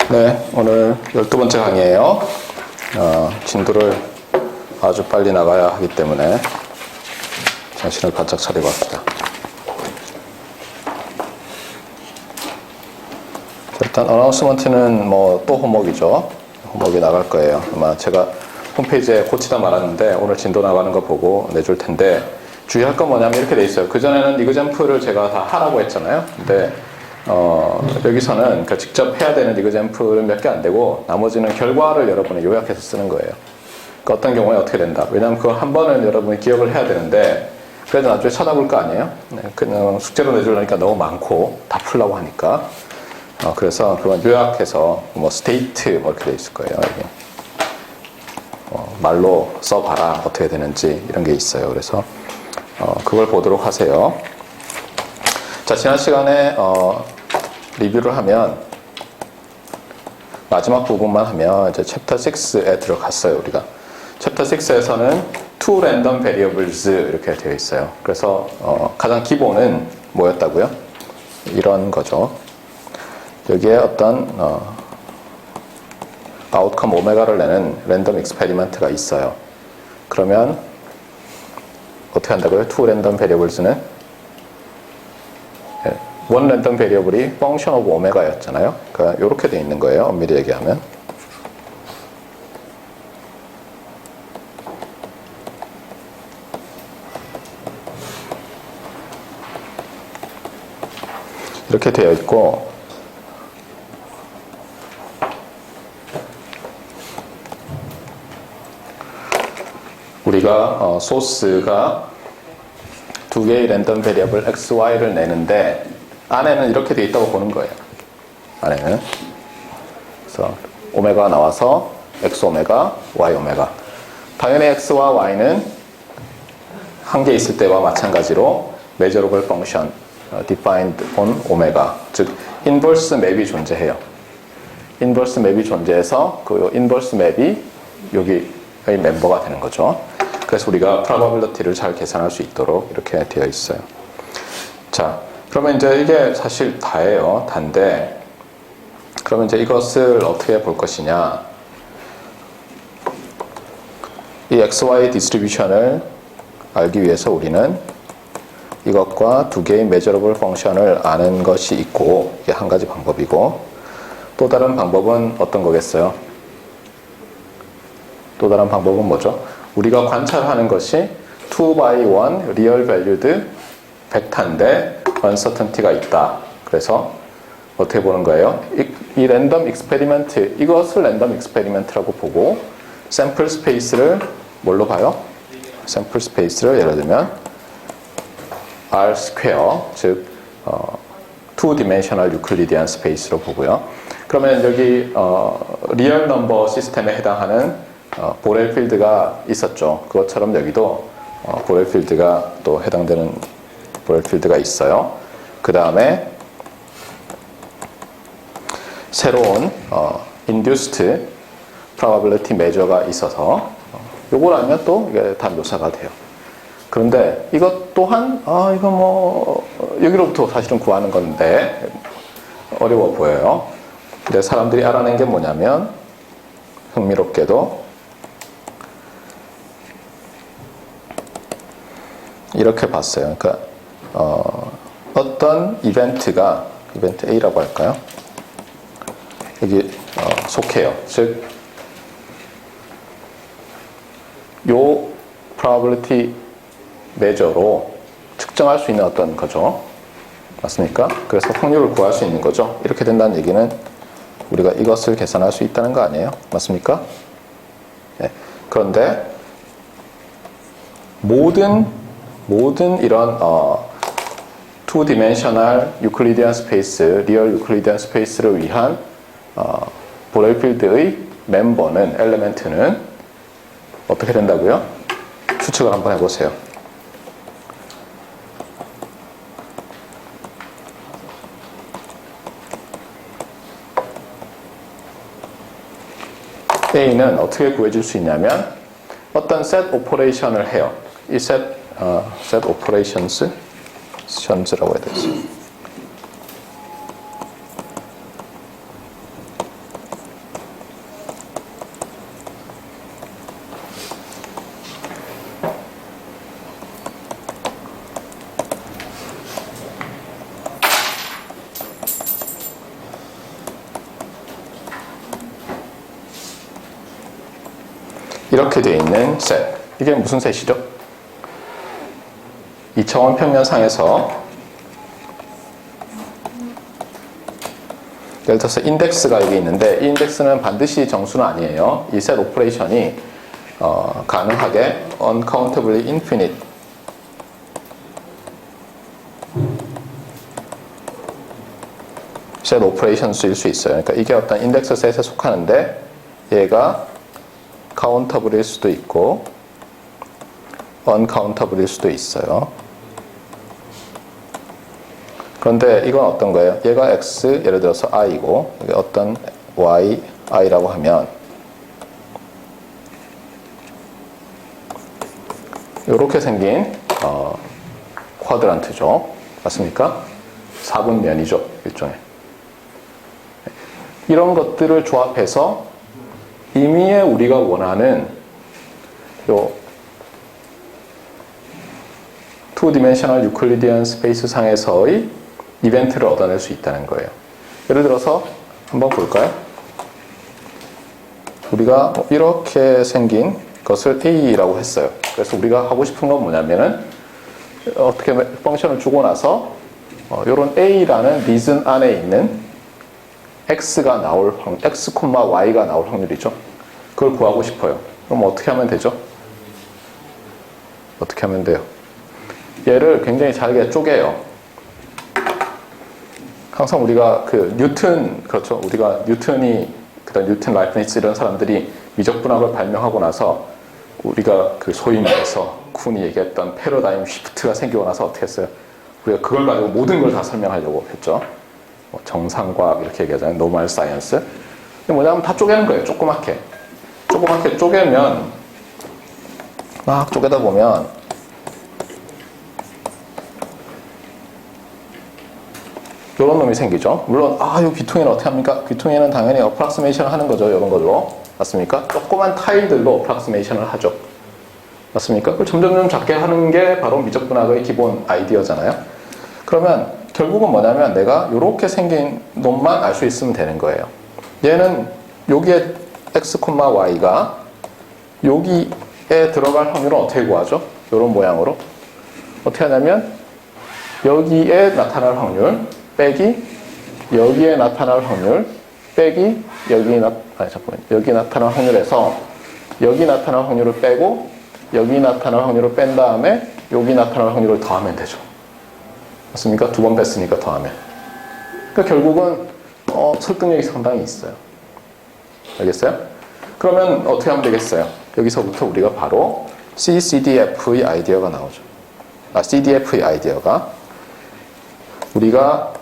네, 오늘 12번째 강의예요. 진도를 아주 빨리 나가야 하기 때문에 정신을 바짝 차리고 합시다. 일단 어나운스먼트는 뭐 또 호목이죠. 호목이 나갈 거예요. 아마 제가 홈페이지에 고치다 말았는데 오늘 진도 나가는 거 보고 내줄 텐데 주의할 건 뭐냐면 이렇게 돼 있어요. 그전에는 리그젠플을 제가 다 하라고 했잖아요. 근데 여기서는 그러니까 직접 해야 되는 리그젠플은 몇 개 안 되고 나머지는 결과를 여러분이 요약해서 쓰는 거예요. 그러니까 어떤 경우에 어떻게 된다. 왜냐하면 그걸 한 번은 여러분이 기억을 해야 되는데 그래도 나중에 찾아볼 거 아니에요. 네, 그냥 숙제로 내주려니까 너무 많고 다 풀라고 하니까 그래서 그건 요약해서 뭐 스테이트 뭐 이렇게 돼 있을 거예요. 이게. 말로 써봐라 어떻게 되는지 이런 게 있어요. 그래서 그걸 보도록 하세요. 자, 지난 시간에 리뷰를 하면 마지막 부분만 하면 이제 챕터 6에 들어갔어요. 우리가 챕터 6에서는 two random variables 이렇게 되어 있어요. 그래서 가장 기본은 뭐였다고요? 이런 거죠. 여기에 어떤 아웃컴 오메가를 내는 랜덤 익스페리먼트가 있어요. 그러면 어떻게 한다고요? two random variables는 원 랜덤 베리어블이 펑션 오브 오메가였잖아요. 그러니까 이렇게 돼 있는 거예요. 엄밀히 얘기하면. 이렇게 되어 있고 우리가 소스가 두 개의 랜덤 베리어블 x, y를 내는데 안에는 이렇게 되어 있다고 보는 거예요. 안에는. 그래서 오메가가 나와서 x 오메가, y 오메가. 당연히 x와 y는 한 개 있을 때와 마찬가지로 measurable function defined on 오메가. 즉 인버스 맵이 존재해요. 인버스 맵이 존재해서 그 인버스 맵이 여기의 멤버가 되는 거죠. 그래서 우리가 probability를 잘 계산할 수 있도록 이렇게 되어 있어요. 자, 그러면 이제 이게 사실 다예요. 단데 그러면 이제 이것을 어떻게 볼 것이냐. 이 XY 디스트리뷰션을 알기 위해서 우리는 이것과 두 개의 measurable function을 아는 것이 있고 이게 한 가지 방법이고 또 다른 방법은 어떤 거겠어요? 또 다른 방법은 뭐죠? 우리가 관찰하는 것이 2x1 real valued 벡터인데 uncertainty가 있다. 그래서 어떻게 보는 거예요? 이 랜덤 익스페리먼트, 이것을 랜덤 익스페리먼트라고 보고 샘플 스페이스를 뭘로 봐요? 샘플 스페이스를 예를 들면 R 스퀘어, 즉 투 디멘셔널 유클리디안 스페이스로 보고요. 그러면 여기 리얼 넘버 시스템에 해당하는 보렐 필드가 있었죠. 그것처럼 여기도 보렐 필드가 또 해당되는 보렐 필드가 있어요. 그 다음에 새로운 induced probability measure가 있어서 요걸 알면 또 이게 다 묘사가 돼요. 그런데 이것 또한 이거 뭐 여기로부터 사실은 구하는 건데 어려워 보여요. 근데 사람들이 알아낸 게 뭐냐면 흥미롭게도 이렇게 봤어요. 그러니까 어떤 이벤트가 이벤트 A라고 할까요? 여기 속해요. 즉, 요 probability measure로 측정할 수 있는 어떤 거죠. 맞습니까? 그래서 확률을 구할 수 있는 거죠. 이렇게 된다는 얘기는 우리가 이것을 계산할 수 있다는 거 아니에요? 맞습니까? 네. 그런데 모든 이런 투 디멘셔널 유클리디안 스페이스, 리얼 유클리디안 스페이스를 위한 보렐 필드의 멤버는 엘리멘트는 어떻게 된다고요? 추측을 한번 해보세요. A는 어떻게 구해질 수 있냐면 어떤 set 오퍼레이션을 해요. 이 set operations라고 해야 되지. 이렇게 되어 있는 셋. 이게 무슨 셋이죠? 2차원 평면상에서 예를 들어서 인덱스가 여기 있는데 이 인덱스는 반드시 정수는 아니에요. 이 셋 오퍼레이션이 가능하게 uncountably infinite 셋 오퍼레이션수일 수 있어요. 그러니까 이게 어떤 인덱스 셋에 속하는데 얘가 카운터블일 수도 있고 uncountable일 수도 있어요. 그런데 이건 어떤 거예요? 얘가 x 예를 들어서 i고 이게 어떤 y i라고 하면 이렇게 생긴 쿼드란트죠. 맞습니까? 4분면이죠. 일종의. 이런 것들을 조합해서 임의의 우리가 원하는 요 투디멘셔널 유클리디안 스페이스 상에서의 이벤트를 얻어낼 수 있다는 거예요. 예를 들어서 한번 볼까요? 우리가 이렇게 생긴 것을 A라고 했어요. 그래서 우리가 하고 싶은 건 뭐냐면은 어떻게 펑션을 주고 나서 이런 A라는 리즌 안에 있는 X가 나올 X, Y가 나올 확률이죠. 그걸 구하고 싶어요. 그럼 어떻게 하면 되죠? 어떻게 하면 돼요? 얘를 굉장히 잘게 쪼개요. 항상 우리가 그 뉴턴, 그렇죠. 우리가 뉴턴이, 그다음 뉴턴, 라이프니츠 이런 사람들이 미적분학을 발명하고 나서 우리가 그 소위 말해서 쿤이 얘기했던 패러다임 시프트가 생기고 나서 어떻게 했어요? 우리가 그걸 가지고 모든 걸 다 설명하려고 했죠. 뭐 정상과학 이렇게 얘기하잖아요. 노멀 사이언스. 근데 뭐냐면 다 쪼개는 거예요. 조그맣게. 조그맣게 쪼개면 막 쪼개다 보면 이런 놈이 생기죠. 물론 이 귀퉁이는 어떻게 합니까? 귀퉁이는 당연히 어프락시메이션을 하는 거죠. 이런 걸로. 맞습니까? 조그만 타일들로 어프락시메이션을 하죠. 맞습니까? 그걸 점점 작게 하는 게 바로 미적분학의 기본 아이디어잖아요. 그러면 결국은 뭐냐면 내가 이렇게 생긴 놈만 알 수 있으면 되는 거예요. 얘는 여기에 x, y가 여기에 들어갈 확률을 어떻게 구하죠? 이런 모양으로. 어떻게 하냐면 여기에 나타날 확률 빼기 여기에 나타날 확률 빼기 여기 나타날 확률에서 여기 나타날 확률을 빼고 여기 나타날 확률을 뺀 다음에 여기 나타날 확률을 더하면 되죠. 맞습니까? 두 번 뺐으니까 더하면. 그러니까 결국은 설득력이 상당히 있어요. 알겠어요? 그러면 어떻게 하면 되겠어요? 여기서부터 우리가 바로 CDF의 아이디어가 나오죠. CDF의 아이디어가 우리가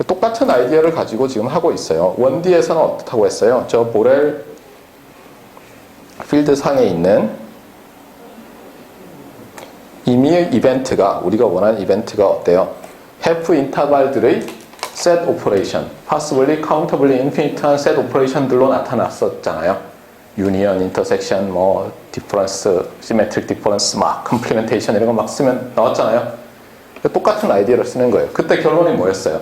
똑같은 아이디어를 가지고 지금 하고 있어요. 1D에서는 어떻다고 했어요? 저 보렐 필드 상에 있는 임의의 이벤트가 우리가 원하는 이벤트가 어때요? 해프 인터벌들의 셋 오퍼레이션, possibly countably infinite한 셋 오퍼레이션들로 나타났었잖아요. 유니언, 인터섹션, 뭐 디퍼런스, 시메트릭 디퍼런스, 막 컴플리멘테이션 이런 거 막 쓰면 나왔잖아요. 똑같은 아이디어를 쓰는 거예요. 그때 결론이 뭐였어요?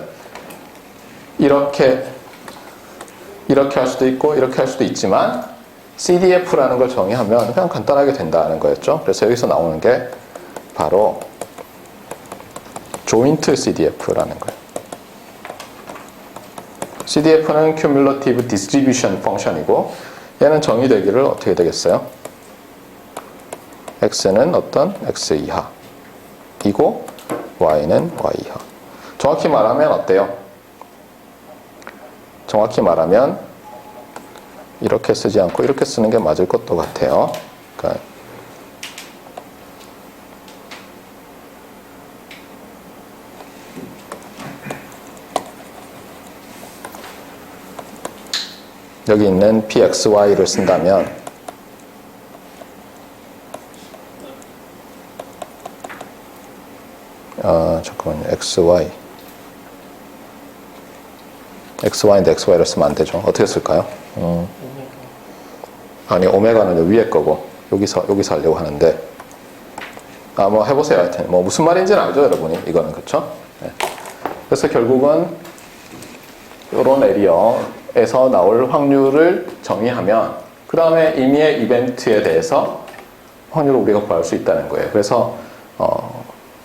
이렇게 할 수도 있고 이렇게 할 수도 있지만 CDF라는 걸 정의하면 그냥 간단하게 된다는 거였죠. 그래서 여기서 나오는 게 바로 조인트 CDF라는 거예요. CDF는 Cumulative Distribution 펑션이고 얘는 정의되기를 어떻게 되겠어요? X는 어떤 X 이하 이고 Y는 Y 이하. 정확히 말하면 어때요? 정확히 말하면 이렇게 쓰지 않고 이렇게 쓰는 게 맞을 것도 같아요. 그러니까 여기 있는 PXY를 쓴다면 잠깐만요. XY인데 XY를 쓰면 안 되죠. 어떻게 쓸까요? 아니, 오메가는 위에 거고, 여기서 하려고 하는데, 뭐 해보세요. 하여튼. 뭐 무슨 말인지는 알죠, 여러분이? 이거는, 그쵸? 네. 그래서 결국은, 이런 에리어에서 나올 확률을 정의하면, 그 다음에 임의의 이벤트에 대해서 확률을 우리가 구할 수 있다는 거예요. 그래서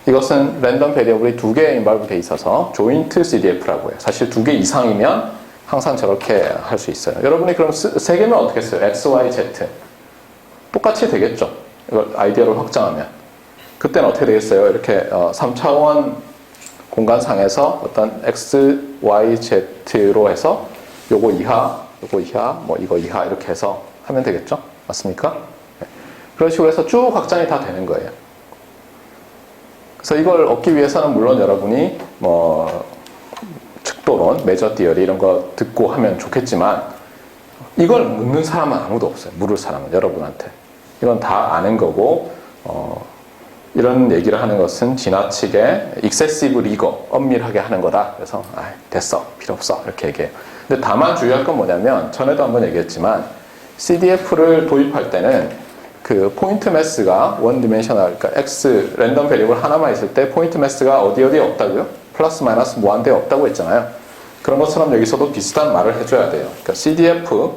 이것은 랜덤 베리어블이 두 개에 인발브되어 있어서 조인트 CDF라고 해요. 사실 두 개 이상이면 항상 저렇게 할 수 있어요. 여러분이 그럼 세 개면 어떻게 써요? X, Y, Z. 똑같이 되겠죠. 이걸 아이디어를 확장하면. 그때는 어떻게 되겠어요? 이렇게 3차원 공간상에서 어떤 X, Y, Z로 해서 요거 이하, 뭐 이거 이하 이렇게 해서 하면 되겠죠? 맞습니까? 네. 그런 식으로 해서 쭉 확장이 다 되는 거예요. 그래서 이걸 얻기 위해서는 물론 여러분이 뭐 측도론, 메저 디어리 이런 거 듣고 하면 좋겠지만 이걸 묻는 사람은 아무도 없어요. 물을 사람은 여러분한테. 이건 다 아는 거고 이런 얘기를 하는 것은 지나치게 excessive rigor, 엄밀하게 하는 거다. 그래서 됐어, 필요 없어 이렇게 얘기해요. 근데 다만 주의할 건 뭐냐면 전에도 한번 얘기했지만 CDF를 도입할 때는 그 포인트 매스가 원 디멘셔널, 그러니까 X 랜덤 베리어블 하나만 있을 때 포인트 매스가 어디에 없다고요? 플러스 마이너스 무한대에 없다고 했잖아요. 그런 것처럼 여기서도 비슷한 말을 해줘야 돼요. 그러니까 CDF,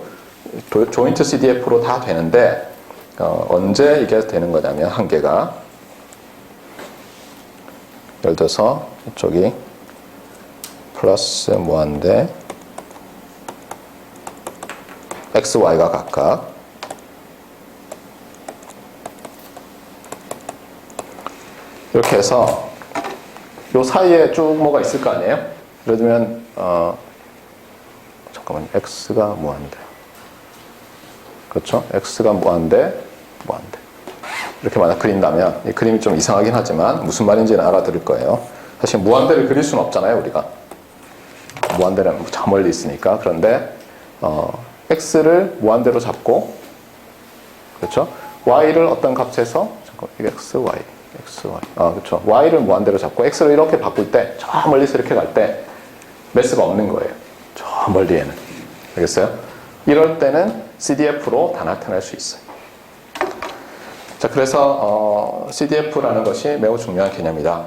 조인트 CDF로 다 되는데 언제 이게 되는 거냐면 한계가 예를 들어서 이쪽이 플러스 무한대 X, Y가 각각 이렇게 해서 요 사이에 쭉 뭐가 있을 거 아니에요? 예를 들면 잠깐만요. X가 무한대. 그렇죠? X가 무한대. 이렇게 만약 그린다면 이 그림이 좀 이상하긴 하지만 무슨 말인지는 알아들을 거예요. 사실 무한대를 그릴 수는 없잖아요. 우리가. 무한대는 저 멀리 있으니까. 그런데 X를 무한대로 잡고 그렇죠? Y를 어떤 값에서 잠깐 X, Y. 그렇죠. Y를 무한대로 잡고 X를 이렇게 바꿀 때, 저 멀리서 이렇게 갈 때, 매스가 없는 거예요. 저 멀리에는. 알겠어요? 이럴 때는 CDF로 다 나타낼 수 있어요. 자, 그래서, CDF라는 것이 매우 중요한 개념이다.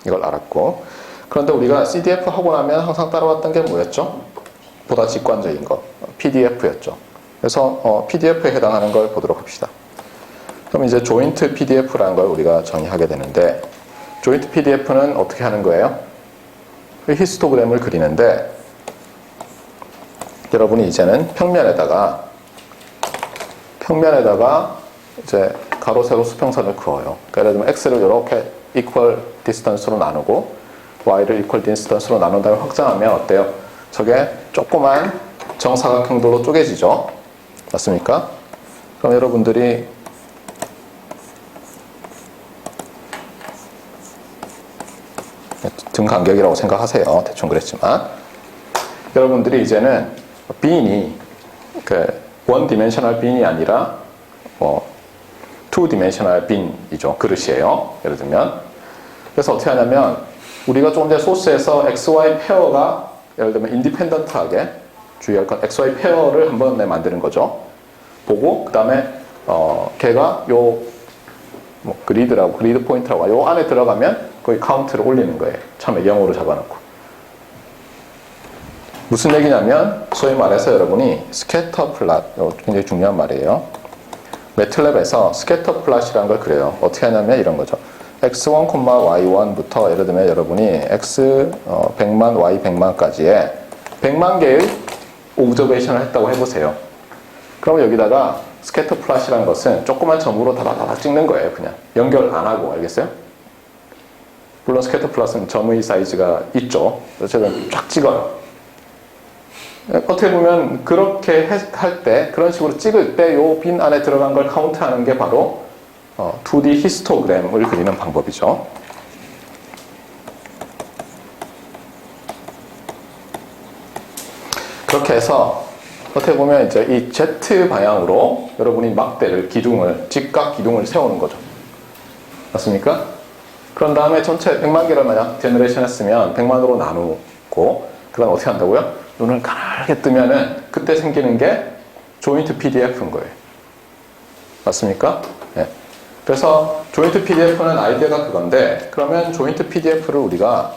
이걸 알았고. 그런데 우리가 CDF 하고 나면 항상 따라왔던 게 뭐였죠? 보다 직관적인 것. PDF였죠. 그래서, PDF에 해당하는 걸 보도록 합시다. 그럼 이제 조인트 PDF라는 걸 우리가 정의하게 되는데 조인트 PDF는 어떻게 하는 거예요? 히스토그램을 그리는데 여러분이 이제는 평면에다가 이제 가로, 세로, 수평선을 그어요. 그러니까 예를 들면 X를 이렇게 equal distance로 나누고 Y를 equal distance로 나눈 다음에 확장하면 어때요? 저게 조그만 정사각형도로 쪼개지죠? 맞습니까? 그럼 여러분들이 등 간격이라고 생각하세요. 대충 그랬지만 여러분들이 이제는 빈이 원 디멘셔널 빈이 아니라 투 디멘셔널 빈이죠. 그릇이에요. 예를 들면 그래서 어떻게 하냐면 우리가 조금 전에 소스에서 XY 페어가 예를 들면 인디펜던트하게 주의할 건 XY 페어를 한번 만드는 거죠. 보고 그 다음에 걔가 요 그리드 포인트라고 요 안에 들어가면 거기 카운트를 올리는 거예요. 처음에 0으로 잡아놓고. 무슨 얘기냐면 소위 말해서 여러분이 스캐터 플롯, 굉장히 중요한 말이에요. 매틀랩에서 스캐터 플롯이라는 걸 그려요. 어떻게 하냐면 이런 거죠. x1, y1부터 예를 들면 여러분이 x 100만, y 100만까지의 100만 개의 옵저베이션을 했다고 해보세요. 그럼 여기다가 스캐터 플롯이라는 것은 조그만 점으로 다다다닥 찍는 거예요. 그냥 연결 안 하고. 알겠어요? 물론 스캐터 플롯은 점의 사이즈가 있죠. 어쨌든 쫙 찍어요. 어떻게 보면 그렇게 할 때, 그런 식으로 찍을 때 요 빈 안에 들어간 걸 카운트하는 게 바로 2D 히스토그램을 그리는 방법이죠. 그렇게 해서 어떻게 보면 이제 이 Z 방향으로 여러분이 막대를, 직각 기둥을 세우는 거죠. 맞습니까? 그런 다음에 전체 100만 개를 만약 제너레이션 했으면 100만으로 나누고 그 다음 어떻게 한다고요? 눈을 가늘게 뜨면은 그때 생기는 게 조인트 PDF인 거예요. 맞습니까? 네. 그래서 조인트 PDF는 아이디어가 그건데 그러면 조인트 PDF를 우리가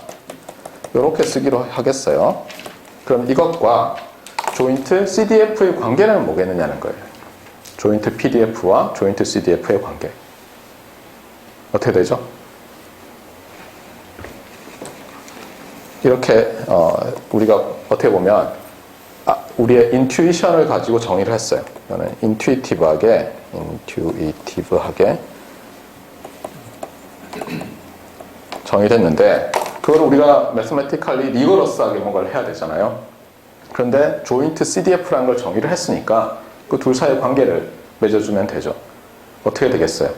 이렇게 쓰기로 하겠어요. 그럼 이것과 조인트 CDF의 관계는 뭐겠느냐는 거예요. 조인트 PDF와 조인트 CDF의 관계. 어떻게 되죠? 이렇게 우리가 어떻게 보면 우리의 인투이션을 가지고 정의를 했어요. 이거는 인투이티브하게 정의됐는데 그걸 우리가 매스매티컬리 리거러스하게 뭔가를 해야 되잖아요. 그런데 조인트 CDF라는 걸 정의를 했으니까 그 둘 사이의 관계를 맺어주면 되죠. 어떻게 되겠어요?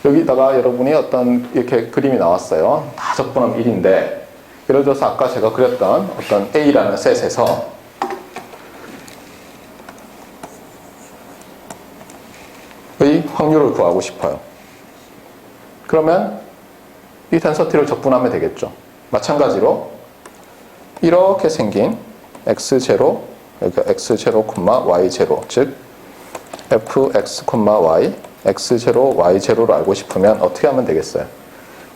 여기다가 여러분이 어떤 이렇게 그림이 나왔어요. 다 적분하면 1인데 예를 들어서 아까 제가 그렸던 어떤 A라는 셋에서 의 확률을 구하고 싶어요. 그러면 이 덴서티를 적분하면 되겠죠. 마찬가지로 이렇게 생긴 x0, 그러니까 x0, y0, 즉 fx, y, x0, y0로 알고 싶으면 어떻게 하면 되겠어요?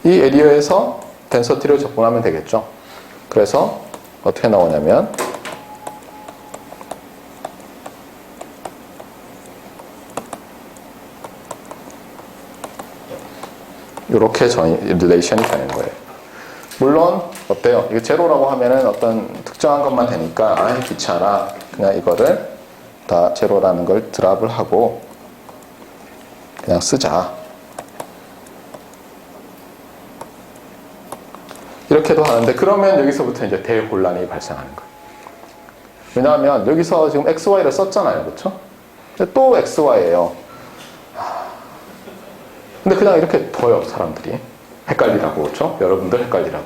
이 에리어에서 덴서티를 적분하면 되겠죠. 그래서 어떻게 나오냐면 이렇게 릴레이션이 되는 거예요. 물론 어때요? 이거 제로라고 하면은 어떤 특정한 것만 되니까 아이 귀찮아. 그냥 이거를 다 제로라는 걸 드랍을 하고 그냥 쓰자. 이렇게도 하는데 그러면 여기서부터 이제 대혼란이 발생하는 거예요. 왜냐하면 여기서 지금 XY를 썼잖아요. 그렇죠? 또 XY예요. 근데 그냥 이렇게 둬요, 사람들이. 헷갈리라고, 그렇죠? 여러분들 헷갈리라고.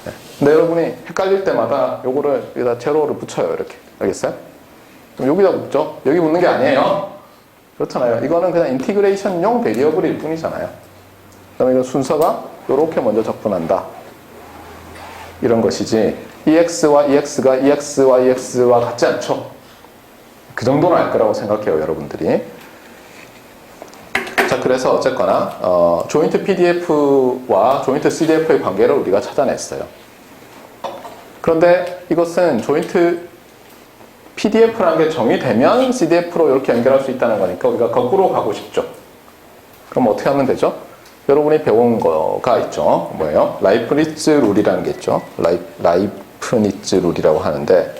네. 근데 여러분이 헷갈릴 때마다 요거를 여기다 제로를 붙여요, 이렇게. 알겠어요? 그럼 여기다 붙죠? 여기 붙는 게 아니에요. 그렇잖아요. 이거는 그냥 인티그레이션용 베리어블일 뿐이잖아요. 그 다음에 이건 순서가 요렇게 먼저 적분한다. 이런 것이지, EX와 EX가 EX와 EX와 같지 않죠? 그 정도는 알 거라고 생각해요, 여러분들이. 자, 그래서 어쨌거나 조인트 PDF와 조인트 CDF의 관계를 우리가 찾아냈어요. 그런데 이것은 조인트 PDF라는 게 정의되면 CDF로 이렇게 연결할 수 있다는 거니까 우리가 거꾸로 가고 싶죠. 그럼 어떻게 하면 되죠? 여러분이 배운 거가 있죠. 뭐예요? 라이프니츠 룰이라는 게 있죠. 라이프니츠 룰이라고 하는데,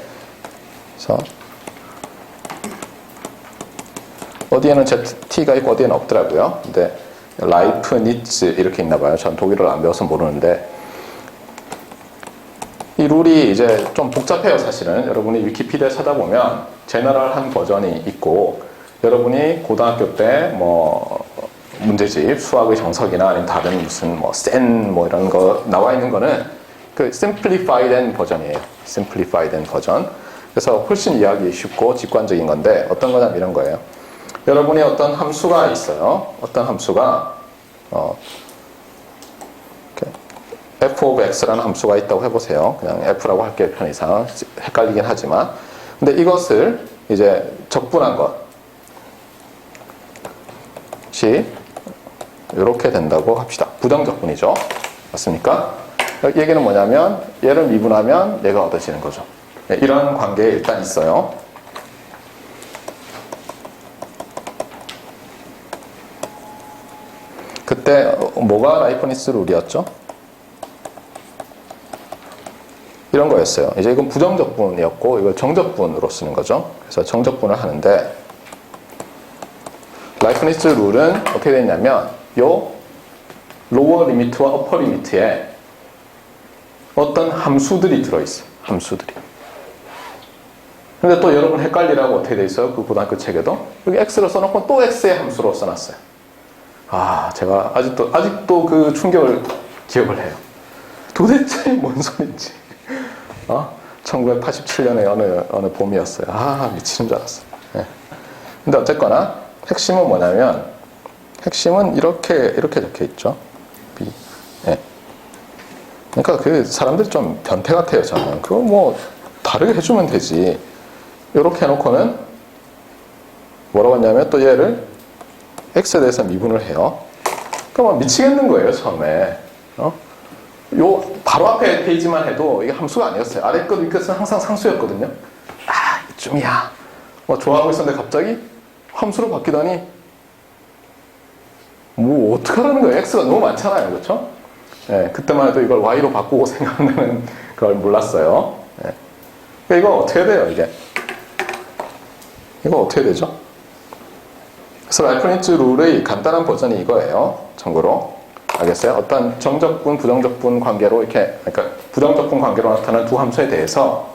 그래서 어디에는 ZT가 있고 어디에는 없더라고요. 근데 라이프니츠 이렇게 있나 봐요. 전 독일어를 안 배워서 모르는데 이 룰이 이제 좀 복잡해요, 사실은. 여러분이 위키피디아 찾아보면 제너럴한 버전이 있고 여러분이 고등학교 때 뭐 문제집, 수학의 정석이나 아니면 다른 무슨 뭐 센 뭐 이런 거 나와 있는 거는 그 심플리파이된 버전이에요. 심플리파이된 버전. 그래서 훨씬 이해하기 쉽고 직관적인 건데 어떤 거냐면 이런 거예요. 여러분이 어떤 함수가 있어요. 어떤 함수가 f of x라는 함수가 있다고 해보세요. 그냥 f라고 할게요. 편의상 헷갈리긴 하지만, 근데 이것을 이제 적분한 것이 이렇게 된다고 합시다. 부정적분이죠. 맞습니까? 얘기는 뭐냐면 얘를 미분하면 얘가 얻어지는 거죠. 이런 관계에 일단 있어요. 그때 뭐가 라이프니츠 룰이었죠? 이런 거였어요. 이제 이건 부정적분이었고 이걸 정적분으로 쓰는 거죠. 그래서 정적분을 하는데 라이프니츠 룰은 어떻게 되냐면 요 로어 리미트와 어퍼 리미트에 어떤 함수들이 들어있어요. 함수들이. 근데 또 여러분 헷갈리라고 어떻게 돼 있어요? 그 고등학교 책에도 여기 x를 써놓고 또 x의 함수로 써놨어요. 아, 제가 아직도 그 충격을 기억을 해요. 도대체 뭔 소린지. 1987년에 어느 봄이었어요. 아, 미치는 줄 알았어요. 네. 근데 어쨌거나 핵심은 뭐냐면 핵심은 이렇게 적혀 있죠. B. 네. 그러니까 그 사람들이 좀 변태 같아요, 저는. 그거 뭐 다르게 해주면 되지. 이렇게 해놓고는 뭐라고 했냐면 또 얘를 x에 대해서 미분을 해요. 그러니까 미치겠는 거예요, 처음에. 요 바로 앞에 페이지만 해도 이게 함수가 아니었어요. 아래 것 위 것은 항상 상수였거든요. 아, 이쯤이야. 뭐 좋아하고 있었는데 갑자기 함수로 바뀌다니 뭐 어떡하라는 거예요? x가 너무 많잖아요. 그렇죠? 예, 그때만 해도 이걸 y로 바꾸고 생각하는 걸 몰랐어요. 예. 그러니까 이거 어떻게 돼요, 이게? 이거 어떻게 되죠? 그래서 라이프니츠 룰의 간단한 버전이 이거예요. 참고로. 알겠어요? 어떤 정적분, 부정적분 관계로 이렇게, 그러니까 부정적분 관계로 나타나는 두 함수에 대해서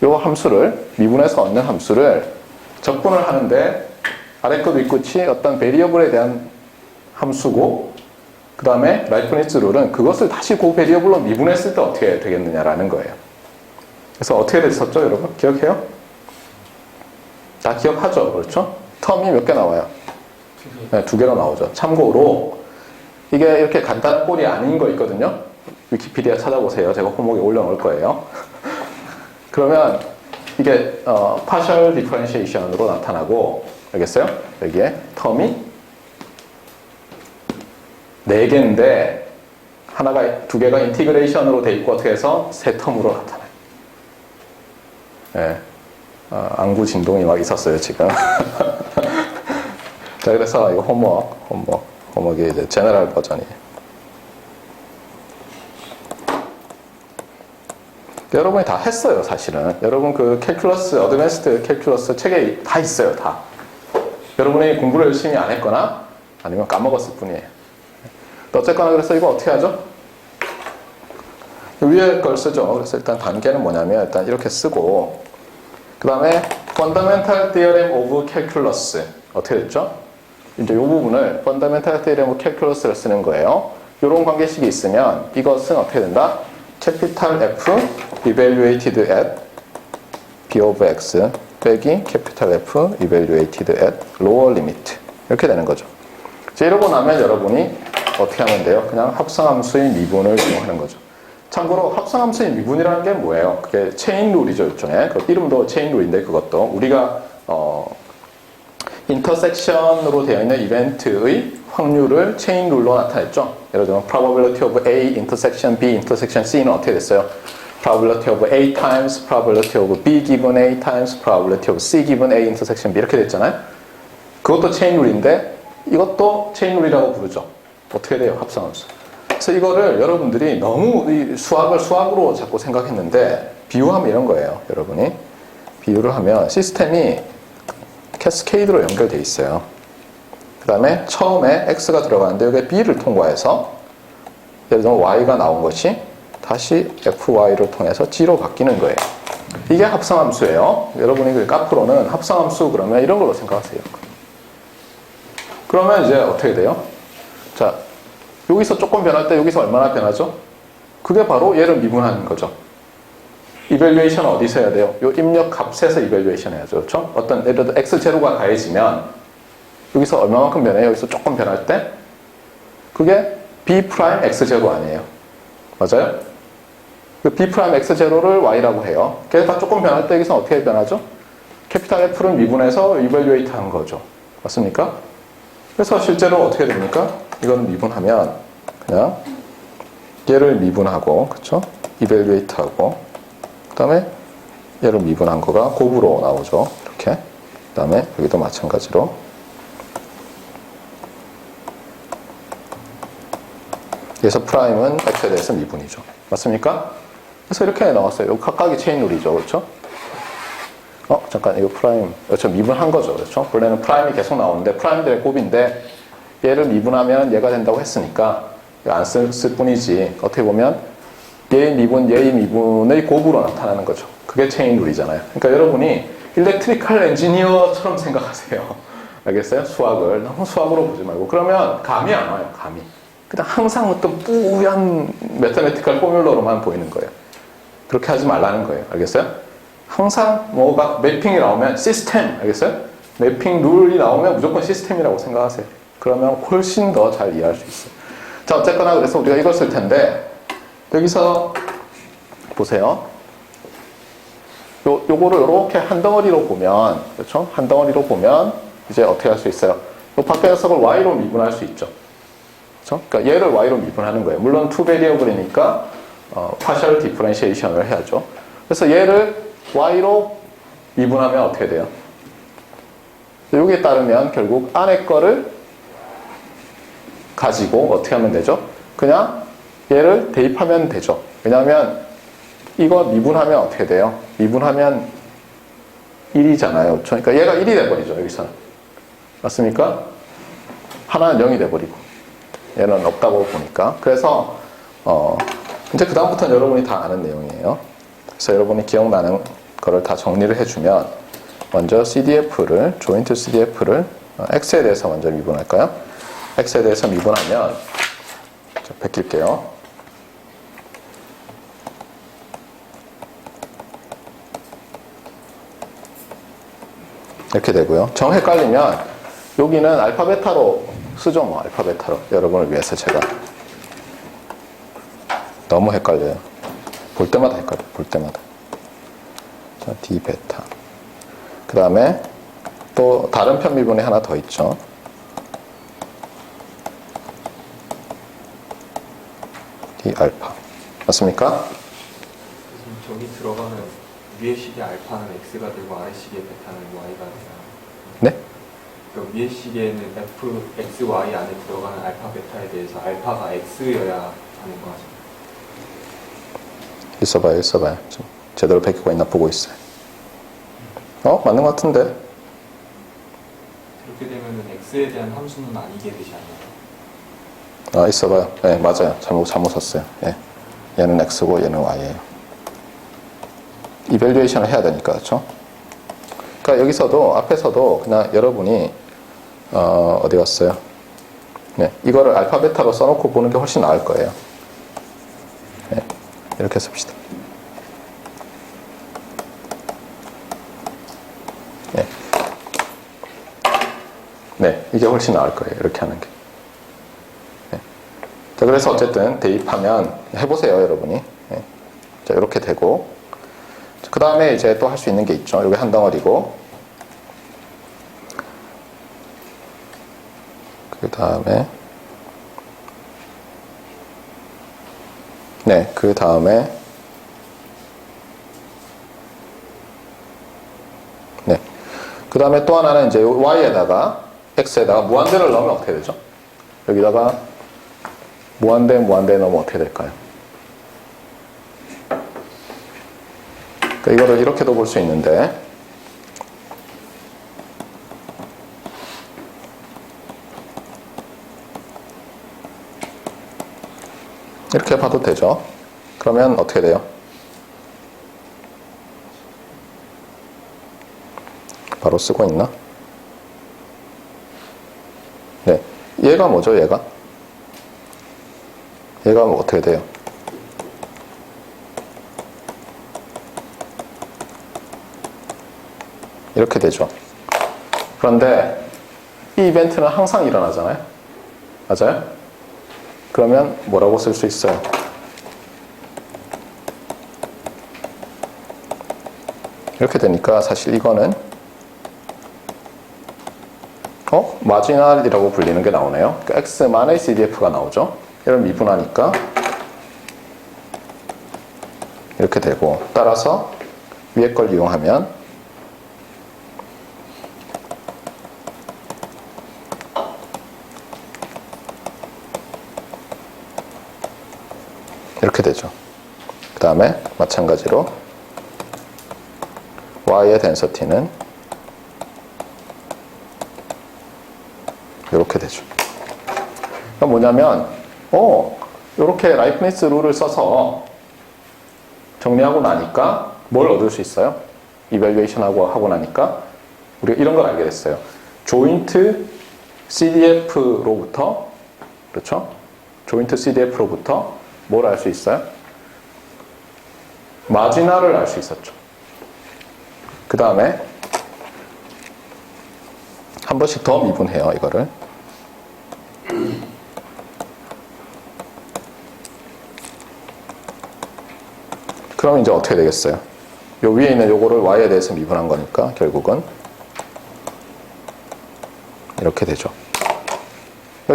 이 함수를, 미분해서 얻는 함수를 적분을 하는데 아래 끝 윗끝이 어떤 베리어블에 대한 함수고, 그 다음에 라이프니츠 룰은 그것을 다시 그 베리어블로 미분했을 때 어떻게 되겠느냐라는 거예요. 그래서 어떻게 됐었죠, 여러분? 기억해요? 다 기억하죠? 그렇죠? 텀이 몇 개 나와요? 네, 2개로 나오죠. 참고로 이게 이렇게 간단한 꼴이 아닌 거 있거든요. 위키피디아 찾아보세요. 제가 홈워크에 올려놓을 거예요. 그러면 이게 partial differentiation으로 나타나고, 알겠어요? 여기에 텀이 4개인데 하나가 2개가 인티그레이션으로 돼 있고 어떻게 해서 3텀으로 나타나요. 네. 안구 진동이 막 있었어요, 지금. 자, 그래서 이거 홈워크이 이제 제너럴 버전이에요. 여러분이 다 했어요, 사실은. 여러분 그 캘큘러스, 어드밴스드 캘큘러스 책에 다 있어요, 다. 여러분이 공부를 열심히 안 했거나 아니면 까먹었을 뿐이에요. 어쨌거나 그래서 이거 어떻게 하죠? 위에 걸 쓰죠. 그래서 일단 단계는 뭐냐면 일단 이렇게 쓰고, 그 다음에 Fundamental Theorem of Calculus 어떻게 됐죠? 이제 이 부분을 Fundamental Theorem of Calculus를 쓰는 거예요. 이런 관계식이 있으면 이것은 어떻게 된다? Capital F evaluated at B of X 빼기 Capital F evaluated at lower limit 이렇게 되는 거죠. 이제 이러고 나면 여러분이 어떻게 하면 돼요? 그냥 합성함수의 미분을 이용하는 거죠. 참고로 합성함수의 미분이라는 게 뭐예요? 그게 체인 룰이죠, 일종의. 그 이름도 체인 룰인데 그것도 우리가 인터섹션으로 되어 있는 이벤트의 확률을 체인 룰로 나타냈죠. 예를 들면 probability of A intersection B intersection C는 어떻게 됐어요? probability of A times probability of B given A times probability of C given A intersection B 이렇게 됐잖아요. 그것도 체인 룰인데 이것도 체인 룰이라고 부르죠. 어떻게 돼요? 합성함수. 그래서 이거를 여러분들이 너무 이 수학을 수학으로 자꾸 생각했는데 비유하면 이런 거예요. 여러분이 비유를 하면 시스템이 캐스케이드로 연결되어 있어요. 그 다음에 처음에 X가 들어가는데 여기에 B를 통과해서 예를 들면 Y가 나온 것이 다시 FY를 통해서 G로 바뀌는 거예요. 이게 합성함수예요. 여러분이 그 앞으로는 합성함수 그러면 이런 걸로 생각하세요. 그러면 이제 어떻게 돼요? 자, 여기서 조금 변할 때 여기서 얼마나 변하죠? 그게 바로 얘를 미분하는 거죠. 이밸류에이션 어디서 해야 돼요? 요 입력 값에서 이밸류에이션 해야죠. 그렇죠? 어떤 예를 들어 X제로가 가해지면 여기서 얼마만큼 변해요? 여기서 조금 변할 때 그게 B 프라임 X제로 아니에요. 맞아요? 그 B 프라임 X제로를 Y라고 해요. 그래서 조금 변할 때 여기서 어떻게 변하죠? 캐피탈 F를 미분해서 이밸류에이트 한 거죠. 맞습니까? 그래서 실제로 어떻게 됩니까? 이거는 미분하면 그냥 얘를 미분하고 그쵸? 이밸류에이트하고 그 다음에 얘를 미분한 거가 곱으로 나오죠. 이렇게. 그 다음에 여기도 마찬가지로 그래서 프라임은 X에 대해서 미분이죠. 맞습니까? 그래서 이렇게 나왔어요. 각각이 체인 룰이죠. 그렇죠? 잠깐 이거 프라임 그렇죠? 미분한 거죠. 그렇죠? 원래는 프라임이 계속 나오는데 프라임들의 곱인데 얘를 미분하면 얘가 된다고 했으니까 안 쓸 뿐이지 어떻게 보면 얘의 미분의 곱으로 나타나는 거죠. 그게 체인 룰이잖아요. 그러니까 여러분이 일렉트리컬 엔지니어처럼 생각하세요. 알겠어요? 수학을 너무 수학으로 보지 말고 그러면 감이 안 와요. 감이. 그냥 항상 어떤 뿌연 매터메티컬 포뮬러로만 보이는 거예요. 그렇게 하지 말라는 거예요. 알겠어요? 항상 뭐가 매핑이 나오면 시스템, 알겠어요? 매핑 룰이 나오면 무조건 시스템이라고 생각하세요. 그러면 훨씬 더 잘 이해할 수 있어요. 자, 어쨌거나 그래서 우리가 이걸 쓸 텐데 여기서 보세요. 요거를 이렇게 한 덩어리로 보면, 그렇죠? 한 덩어리로 보면 이제 어떻게 할 수 있어요? 요 밖의 녀석을 y로 미분할 수 있죠. 그렇죠? 그러니까 얘를 y로 미분하는 거예요. 물론 투 베리어블이니까 partial differentiation을 해야죠. 그래서 얘를 y로 미분하면 어떻게 돼요? 여기에 따르면 결국 안에 거를 가지고 어떻게 하면 되죠? 그냥 얘를 대입하면 되죠. 왜냐하면 이거 미분하면 어떻게 돼요? 미분하면 1이잖아요. 그러니까 얘가 1이 돼버리죠. 여기서는. 맞습니까? 하나는 0이 돼버리고 얘는 없다고 보니까. 그래서 이제 그 다음부터는 여러분이 다 아는 내용이에요. 그래서 여러분이 기억나는 거를 다 정리를 해주면 먼저 CDF를 조인트 CDF를 X에 대해서 먼저 미분할까요? X에 대해서 미분하면 자, 베낄게요. 이렇게 되고요. 정 헷갈리면 여기는 알파 베타로 쓰죠. 뭐 알파 베타로 여러분을 위해서 제가 너무 헷갈려요. 볼 때마다 헷갈려요. 볼 때마다. 자, D 베타. 그 다음에 또 다른 편미분이 하나 더 있죠. D 알파. 맞습니까? 저기 들어가는 위에 식의 알파는 x가 되고 아래 식의 베타는 y가 되나요? 네? 그 위에 식에는 f, x, y 안에 들어가는 알파, 베타에 대해서 알파가 x여야 하는 거 같아요. 있어봐요. 좀 제대로 베끼고 있나 보고 있어요. 맞는 것 같은데. 그렇게 되면은 x에 대한 함수는 아니게 되지 않나요? 있어봐요. 네, 맞아요. 잘못 썼어요. 예. 얘는 x고 얘는 y예요. 이밸류에이션을 해야 되니까, 그렇죠? 그러니까 여기서도 앞에서도 그냥 여러분이 어디 갔어요? 네, 이거를 알파 베타로 써놓고 보는 게 훨씬 나을 거예요. 네, 이렇게 씁시다. 네. 네, 이게 훨씬 나을 거예요. 이렇게 하는 게. 네. 자, 그래서 어쨌든 대입하면 해보세요, 여러분이. 네. 자, 이렇게 되고. 그 다음에 이제 또 할 수 있는 게 있죠. 여기 한 덩어리고. 그 다음에 네, 그 다음에 네, 그 다음에 또 하나는 이제 y에다가 x에다가 무한대를 넣으면 어떻게 되죠? 여기다가 무한대 넣으면 어떻게 될까요? 그러니까 이거를 이렇게도 볼 수 있는데 이렇게 봐도 되죠. 그러면 어떻게 돼요? 바로 쓰고 있나? 네, 얘가 뭐죠? 얘가 뭐 어떻게 돼요? 이렇게 되죠. 그런데 이 이벤트는 항상 일어나잖아요. 맞아요? 그러면 뭐라고 쓸 수 있어요? 이렇게 되니까 사실 이거는 마지널이라고 불리는 게 나오네요. 그러니까 x만의 CDF가 나오죠. 이런 미분하니까 이렇게 되고, 따라서 위에 걸 이용하면 이렇게 되죠. 그 다음에 마찬가지로 y의 density는 이렇게 되죠. 그러니까 뭐냐면 이렇게 라이프니츠 룰을 써서 정리하고 나니까 뭘 얻을 수 있어요? 이밸류에이션 하고 나니까 우리가 이런 걸 알게 됐어요. 조인트 CDF로부터, 그렇죠? 조인트 CDF로부터 뭘 알 수 있어요? 마지널을 알 수 있었죠. 그 다음에 한 번씩 더 미분해요, 이거를. 그럼 이제 어떻게 되겠어요? 요 위에 있는 요거를 y에 대해서 미분한 거니까 결국은 이렇게 되죠.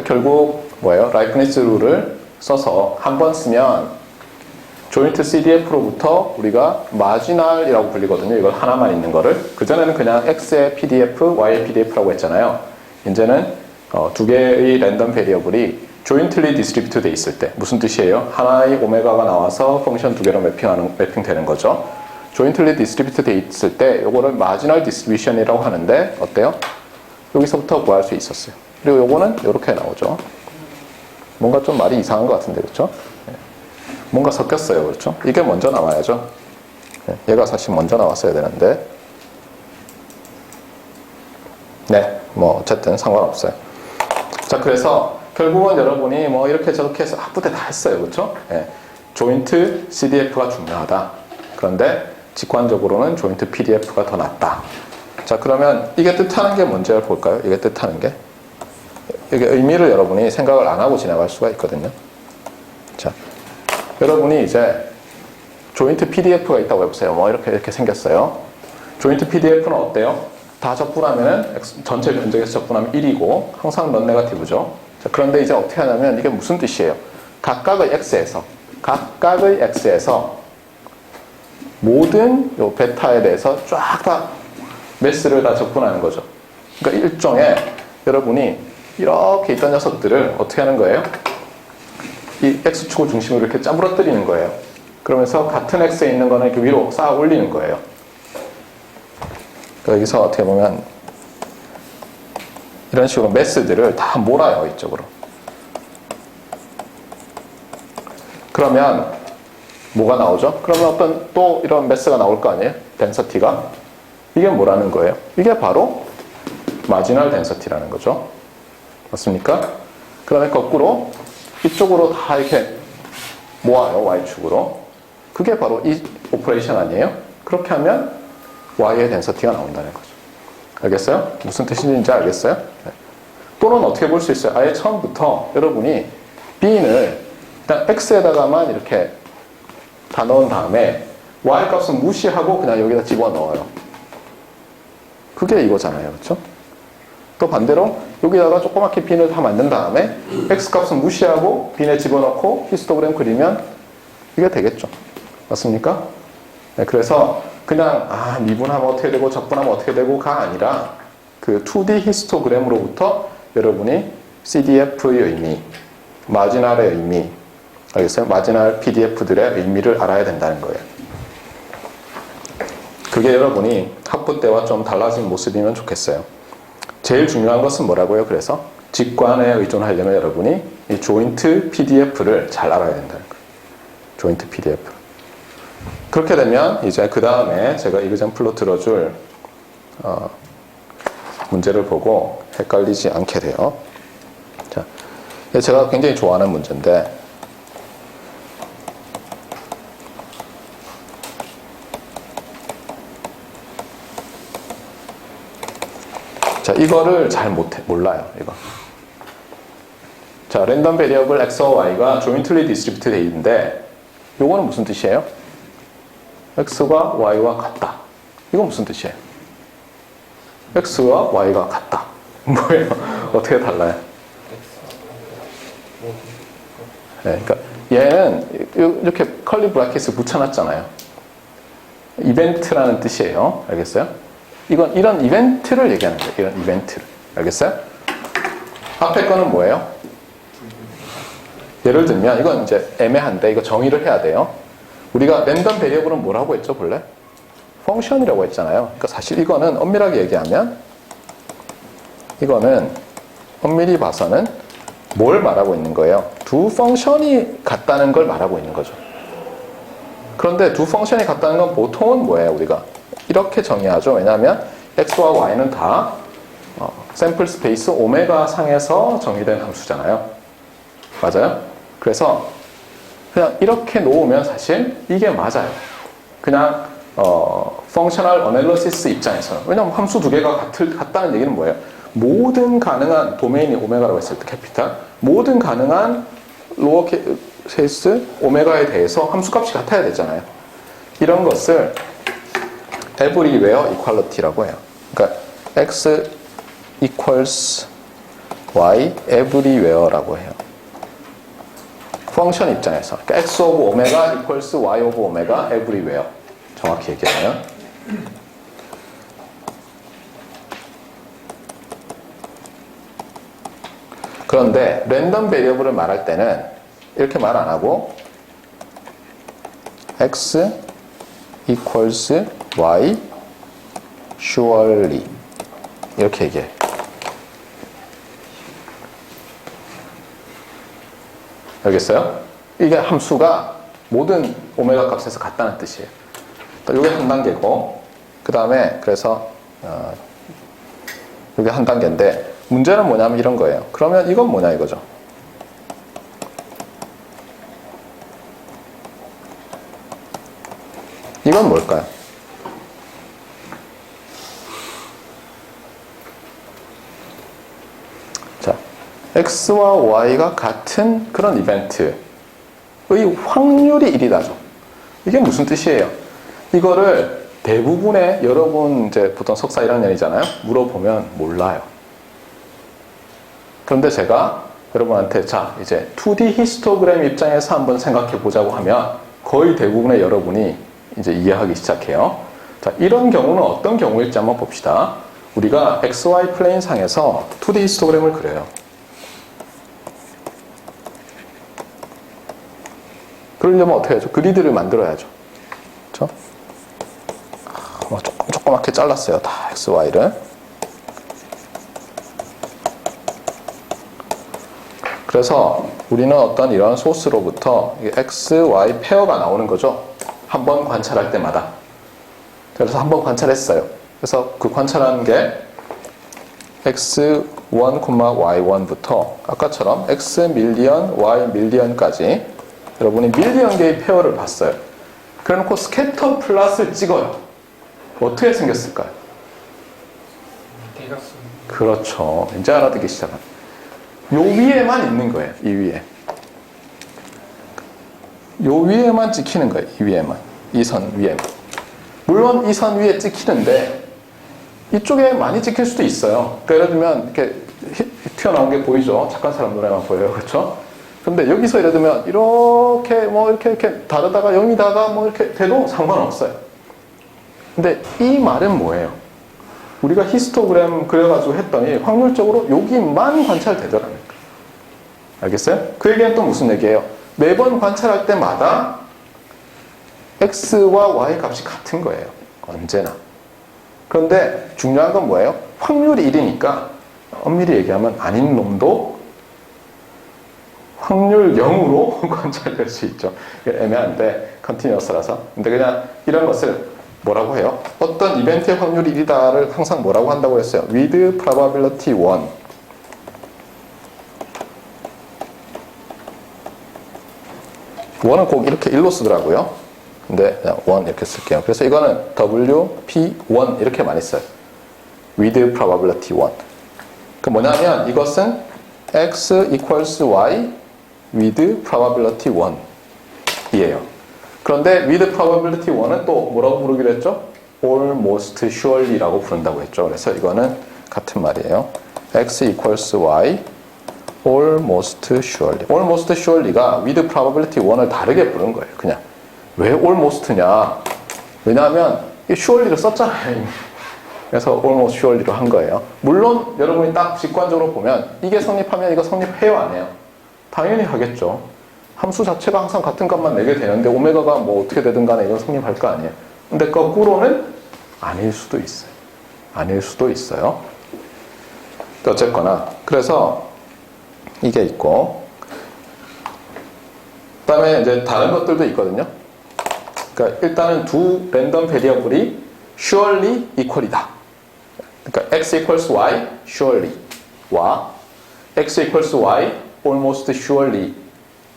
결국 뭐예요? 라이프니츠 룰을 써서 한 번 쓰면 조인트 CDF로부터 우리가 마지널이라고 불리거든요. 이걸 하나만 있는 거를. 그전에는 그냥 X의 PDF, Y의 PDF라고 했잖아요. 이제는 두 개의 랜덤 베리어블이 조인틀리 디스트리뷰트 돼 있을 때 무슨 뜻이에요? 하나의 오메가가 나와서 펑션 두 개로 매핑되는 거죠. 조인틀리 디스트리뷰트 돼 있을 때 요거를 마지널 디스트리뷰션이라고 하는데 어때요? 여기서부터 구할 수 있었어요. 그리고 요거는 이렇게 나오죠. 뭔가 좀 말이 이상한 것 같은데 그렇죠? 뭔가 섞였어요. 그렇죠? 이게 먼저 나와야죠. 얘가 사실 먼저 나왔어야 되는데 네, 뭐 어쨌든 상관없어요. 자, 그래서 결국은 여러분이 뭐 이렇게 저렇게 해서 아무데 다 했어요. 그렇죠? 조인트 CDF가 중요하다. 그런데 직관적으로는 조인트 PDF가 더 낫다. 자, 그러면 이게 뜻하는 게 뭔지 볼까요? 이게 뜻하는 게 이게 의미를 여러분이 생각을 안 하고 지나갈 수가 있거든요. 자, 여러분이 이제 조인트 PDF가 있다고 해보세요. 뭐 이렇게 생겼어요. 조인트 PDF는 어때요? 다 적분하면 전체 면적에서 적분하면 1이고 항상 넌 네거티브죠. 자, 그런데 이제 어떻게 하냐면 이게 무슨 뜻이에요? 각각의 x에서 모든 요 베타에 대해서 쫙 다 매스를 다 적분하는 거죠. 그러니까 일종의 여러분이 이렇게 있던 녀석들을 어떻게 하는 거예요? 이 x축을 중심으로 이렇게 짜부러뜨리는 거예요. 그러면서 같은 x에 있는 거는 이렇게 위로 쌓아 올리는 거예요. 여기서 어떻게 보면 이런 식으로 매스들을 다 몰아요, 이쪽으로. 그러면 뭐가 나오죠? 그러면 어떤 또 이런 매스가 나올 거 아니에요? 덴서티가. 이게 뭐라는 거예요? 이게 바로 마지널 덴서티라는 거죠. 맞습니까? 그다음에 거꾸로 이쪽으로 다 이렇게 모아요, Y축으로. 그게 바로 이 오퍼레이션 아니에요? 그렇게 하면 Y의 덴서티가 나온다는 거죠. 알겠어요? 무슨 뜻인지 알겠어요? 네. 또는 어떻게 볼 수 있어요? 아예 처음부터 여러분이 B를 일단 X에다가만 이렇게 다 넣은 다음에 Y 값은 무시하고 그냥 여기다 집어넣어요. 그게 이거잖아요. 그렇죠? 또 반대로 여기다가 조그맣게 빈을 다 만든 다음에 X 값은 무시하고 빈에 집어넣고 히스토그램 그리면 이게 되겠죠. 맞습니까? 네, 그래서 그냥 미분하면 어떻게 되고 적분하면 어떻게 되고가 아니라 그 2D 히스토그램으로부터 여러분이 CDF의 의미, 마지널의 의미, 알겠어요? 마지널 PDF들의 의미를 알아야 된다는 거예요. 그게 여러분이 학부 때와 좀 달라진 모습이면 좋겠어요. 제일 중요한 것은 뭐라고요? 그래서 직관에 의존하려면 여러분이 이 조인트 PDF를 잘 알아야 된다는 거예요. 조인트 PDF. 그렇게 되면 이제 그 다음에 제가 이그젠플로 들어줄 문제를 보고 헷갈리지 않게 돼요. 자, 제가 굉장히 좋아하는 문제인데 자, 이거를 잘 몰라요, 이거. 자, 랜덤 베리어블 X와 Y가 조인틀리 디스트리뷰트 되어 있는데, 요거는 무슨 뜻이에요? X가 Y와 같다. 이건 무슨 뜻이에요? X와 Y가 같다. 뭐예요? 어떻게 달라요? 네, 그러니까 얘는 이렇게 컬리 브라켓을 붙여놨잖아요. 이벤트라는 뜻이에요. 알겠어요? 이건 이런 이벤트를 얘기하는 거예요. 이런 이벤트를. 알겠어요? 앞에 거는 뭐예요? 예를 들면 이건 이제 애매한데 이거 정의를 해야 돼요. 우리가 랜덤 베리어블은 뭐라고 했죠, 본래? 펑션이라고 했잖아요. 그러니까 사실 이거는 엄밀하게 얘기하면 이거는 엄밀히 봐서는 뭘 말하고 있는 거예요? 두 펑션이 같다는 걸 말하고 있는 거죠. 그런데 두 펑션이 같다는 건 보통은 뭐예요, 우리가? 이렇게 정의하죠. 왜냐하면 X와 Y는 다 샘플 스페이스 오메가 상에서 정의된 함수잖아요. 맞아요? 그래서 그냥 이렇게 놓으면 사실 이게 맞아요. 그냥 펑셔널 어널리시스 입장에서는. 왜냐하면 함수 두 개가 같다는 얘기는 뭐예요? 모든 가능한 도메인이 오메가라고 했을 때 캐피탈 모든 가능한 로어 케이스 오메가에 대해서 함수값이 같아야 되잖아요. 이런 것을 everywhere equality라고 해요. 그러니까 x equals y everywhere라고 해요. 펑션 입장에서 그러니까 x 오브 오메가 equals y 오브 오메가 everywhere 정확히 얘기하면 그런데 랜덤 베리어블을 말할 때는 이렇게 말 안 하고 x equals y surely 이렇게 얘기해. 알겠어요? 이게 함수가 모든 오메가 값에서 같다는 뜻이에요. 이게 한 단계고 그 다음에 그래서 이게 한 단계인데 문제는 뭐냐면 이런 거예요. 그러면 이건 뭐냐 이거죠. 이건 뭘까요? 자, x와 y가 같은 그런 이벤트의 확률이 1이다죠. 이게 무슨 뜻이에요? 이거를 대부분의 여러분 이제 보통 석사 1학년이잖아요. 물어보면 몰라요. 그런데 제가 여러분한테 자 이제 2D 히스토그램 입장에서 한번 생각해 보자고 하면 거의 대부분의 여러분이 이제 이해하기 시작해요. 자, 이런 경우는 어떤 경우일지 한번 봅시다. 우리가 XY 플레인 상에서 2D 히스토그램을 그려요. 그러려면 어떻게 해야죠? 그리드를 만들어야죠. 그렇죠? 조그맣게 잘랐어요. 다 XY를. 그래서 우리는 어떤 이런 소스로부터 X, Y 페어가 나오는 거죠. 한번 관찰할 때마다. 그래서 한번 관찰했어요. 그래서 그 관찰하는 게 X1, Y1부터 아까처럼 X 밀리언, Y 밀리언까지 여러분이 밀리언 개의 페어를 봤어요. 그래놓고 스캐터 플롯을 찍어요. 어떻게 생겼을까요? 대각선. 그렇죠. 이제 알아듣기 시작합니다. 요 위에만 있는 거예요. 이 위에. 요 위에만 찍히는 거예요. 이 위에만. 이 선 위에만. 물론 이 선 위에 찍히는데 이쪽에 많이 찍힐 수도 있어요. 그러니까 예를 들면 이렇게 튀어나온 게 보이죠? 착한 사람 눈에만 보여요. 그렇죠? 근데 여기서 예를 들면 이렇게 뭐 이렇게 다르다가 0이다가 뭐 이렇게 돼도 상관없어요. 근데 이 말은 뭐예요? 우리가 히스토그램 그려가지고 했더니 확률적으로 여기만 관찰되더라니까. 알겠어요? 그 얘기는 또 무슨 얘기예요? 매번 관찰할 때마다 x와 y 값이 같은 거예요. 언제나. 그런데 중요한 건 뭐예요? 확률이 1이니까 엄밀히 얘기하면 아닌 놈도 확률 0으로 관찰될 수 있죠. 애매한데 컨티뉴어스라서. 근데 그냥 이런 것을 뭐라고 해요? 어떤 이벤트의 확률이 1이다를 항상 뭐라고 한다고 했어요? with probability 1. 원은 꼭 이렇게 1로 쓰더라고요. 근데 그냥 1 이렇게 쓸게요. 그래서 이거는 WP1 이렇게 많이 써요. with probability 1. 그 뭐냐면 이것은 x equals y with probability 1이에요. 그런데 with probability 1은 또 뭐라고 부르기로 했죠? almost surely라고 부른다고 했죠. 그래서 이거는 같은 말이에요. x equals y almost surely. almost surely가 with probability 1을 다르게 부른 거예요. 그냥. 왜 almost냐? 왜냐하면 이 surely를 썼잖아요. 그래서 almost surely로 한 거예요. 물론 여러분이 딱 직관적으로 보면 이게 성립하면 이거 성립해요? 안 해요? 당연히 하겠죠. 함수 자체가 항상 같은 값만 내게 되는데 오메가가 뭐 어떻게 되든 간에 이건 성립할 거 아니에요. 근데 거꾸로는 아닐 수도 있어요. 아닐 수도 있어요. 어쨌거나 그래서 이게 있고 그 다음에 이제 다른 것들도 있거든요. 그러니까 일단은 두 랜덤 베리어블이 surely equal이다. 그러니까 x equals y surely 와 x equals y almost surely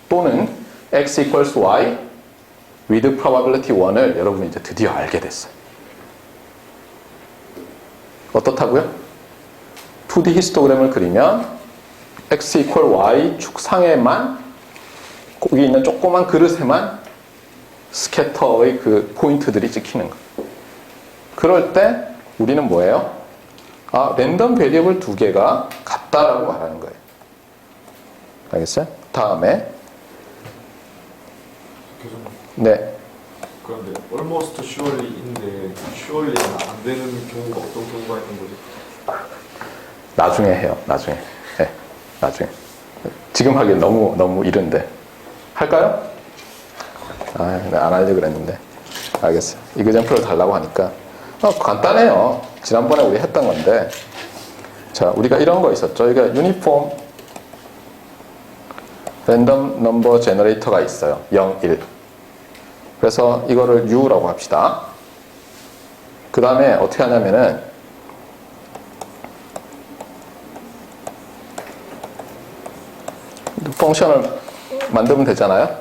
또는 x equals y with probability 1을 여러분이 이제 드디어 알게 됐어요. 어떻다고요? 2D 히스토그램을 그리면 x equal y 축상에만 거기 있는 조그만 그릇에만 스캐터의 그 포인트들이 찍히는 거예요. 그럴 때 우리는 뭐예요? 아, 랜덤 베리어블 두 개가 같다라고 말하는 거예요. 알겠어요? 다음에 교수님. 네. 그런데 almost surely인데 surely는 안 되는 경우가 어떤 경우가 있는 거지? 나중에 해요. 나중에. 네. 나중에. 지금 하기엔 너무 이른데. 할까요? 아, 안 하려고 그랬는데. 알겠어요. 이그젠플을 달라고 하니까. 간단해요. 지난번에 우리 했던 건데. 자, 우리가 이런 거 있었죠. 이게 유니폼 랜덤 넘버 제너레이터가 있어요. 0, 1. 그래서 이거를 U라고 합시다. 그 다음에 어떻게 하냐면은 펑션을 만들면 되잖아요.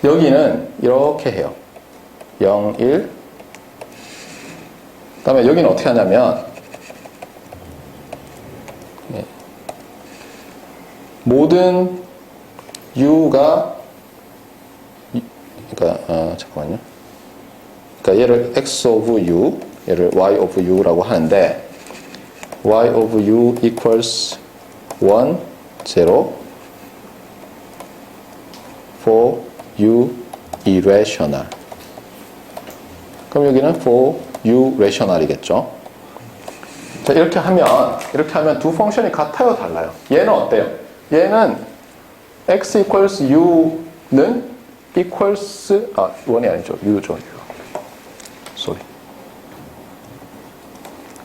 여기는 이렇게 해요. 0, 1. 그 다음에 여기는 어떻게 하냐면 모든 U가 그러니까 잠깐만요. 그러니까 얘를 X of U, 얘를 Y of U라고 하는데 Y of U equals 1, 0 for U irrational. 그럼 여기는 for U rational이겠죠. 자, 이렇게 하면 두 펑션이 같아요, 달라요? 얘는 어때요? 얘는 x equals u는 equals 1이 아니죠. u죠. u. sorry.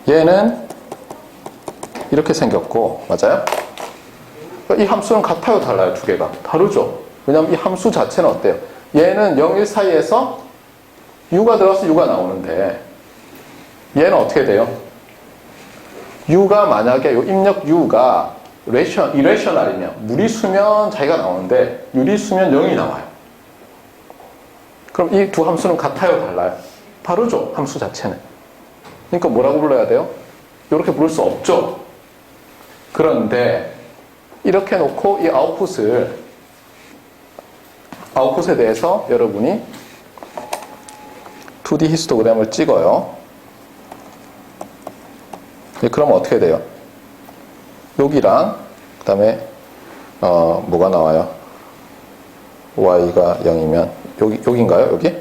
얘는 이렇게 생겼고, 맞아요? 이 함수는 같아요, 달라요? 두 개가 다르죠. 왜냐하면 이 함수 자체는 어때요? 얘는 0, 1 사이에서 u가 들어가서 u가 나오는데 얘는 어떻게 돼요? u가 만약에 요 입력 u가 irrational이면 무리수면 자기가 나오는데 유리수면 0이 나와요. 그럼 이 두 함수는 같아요, 달라요? 다르죠, 함수 자체는. 그러니까 뭐라고 불러야 돼요? 이렇게 부를 수 없죠. 그런데 이렇게 놓고 이 아웃풋에 대해서 여러분이 2D 히스토그램을 찍어요. 그럼 어떻게 돼요? 여기랑 그 다음에 뭐가 나와요? y가 0이면 여기인가요? 여기?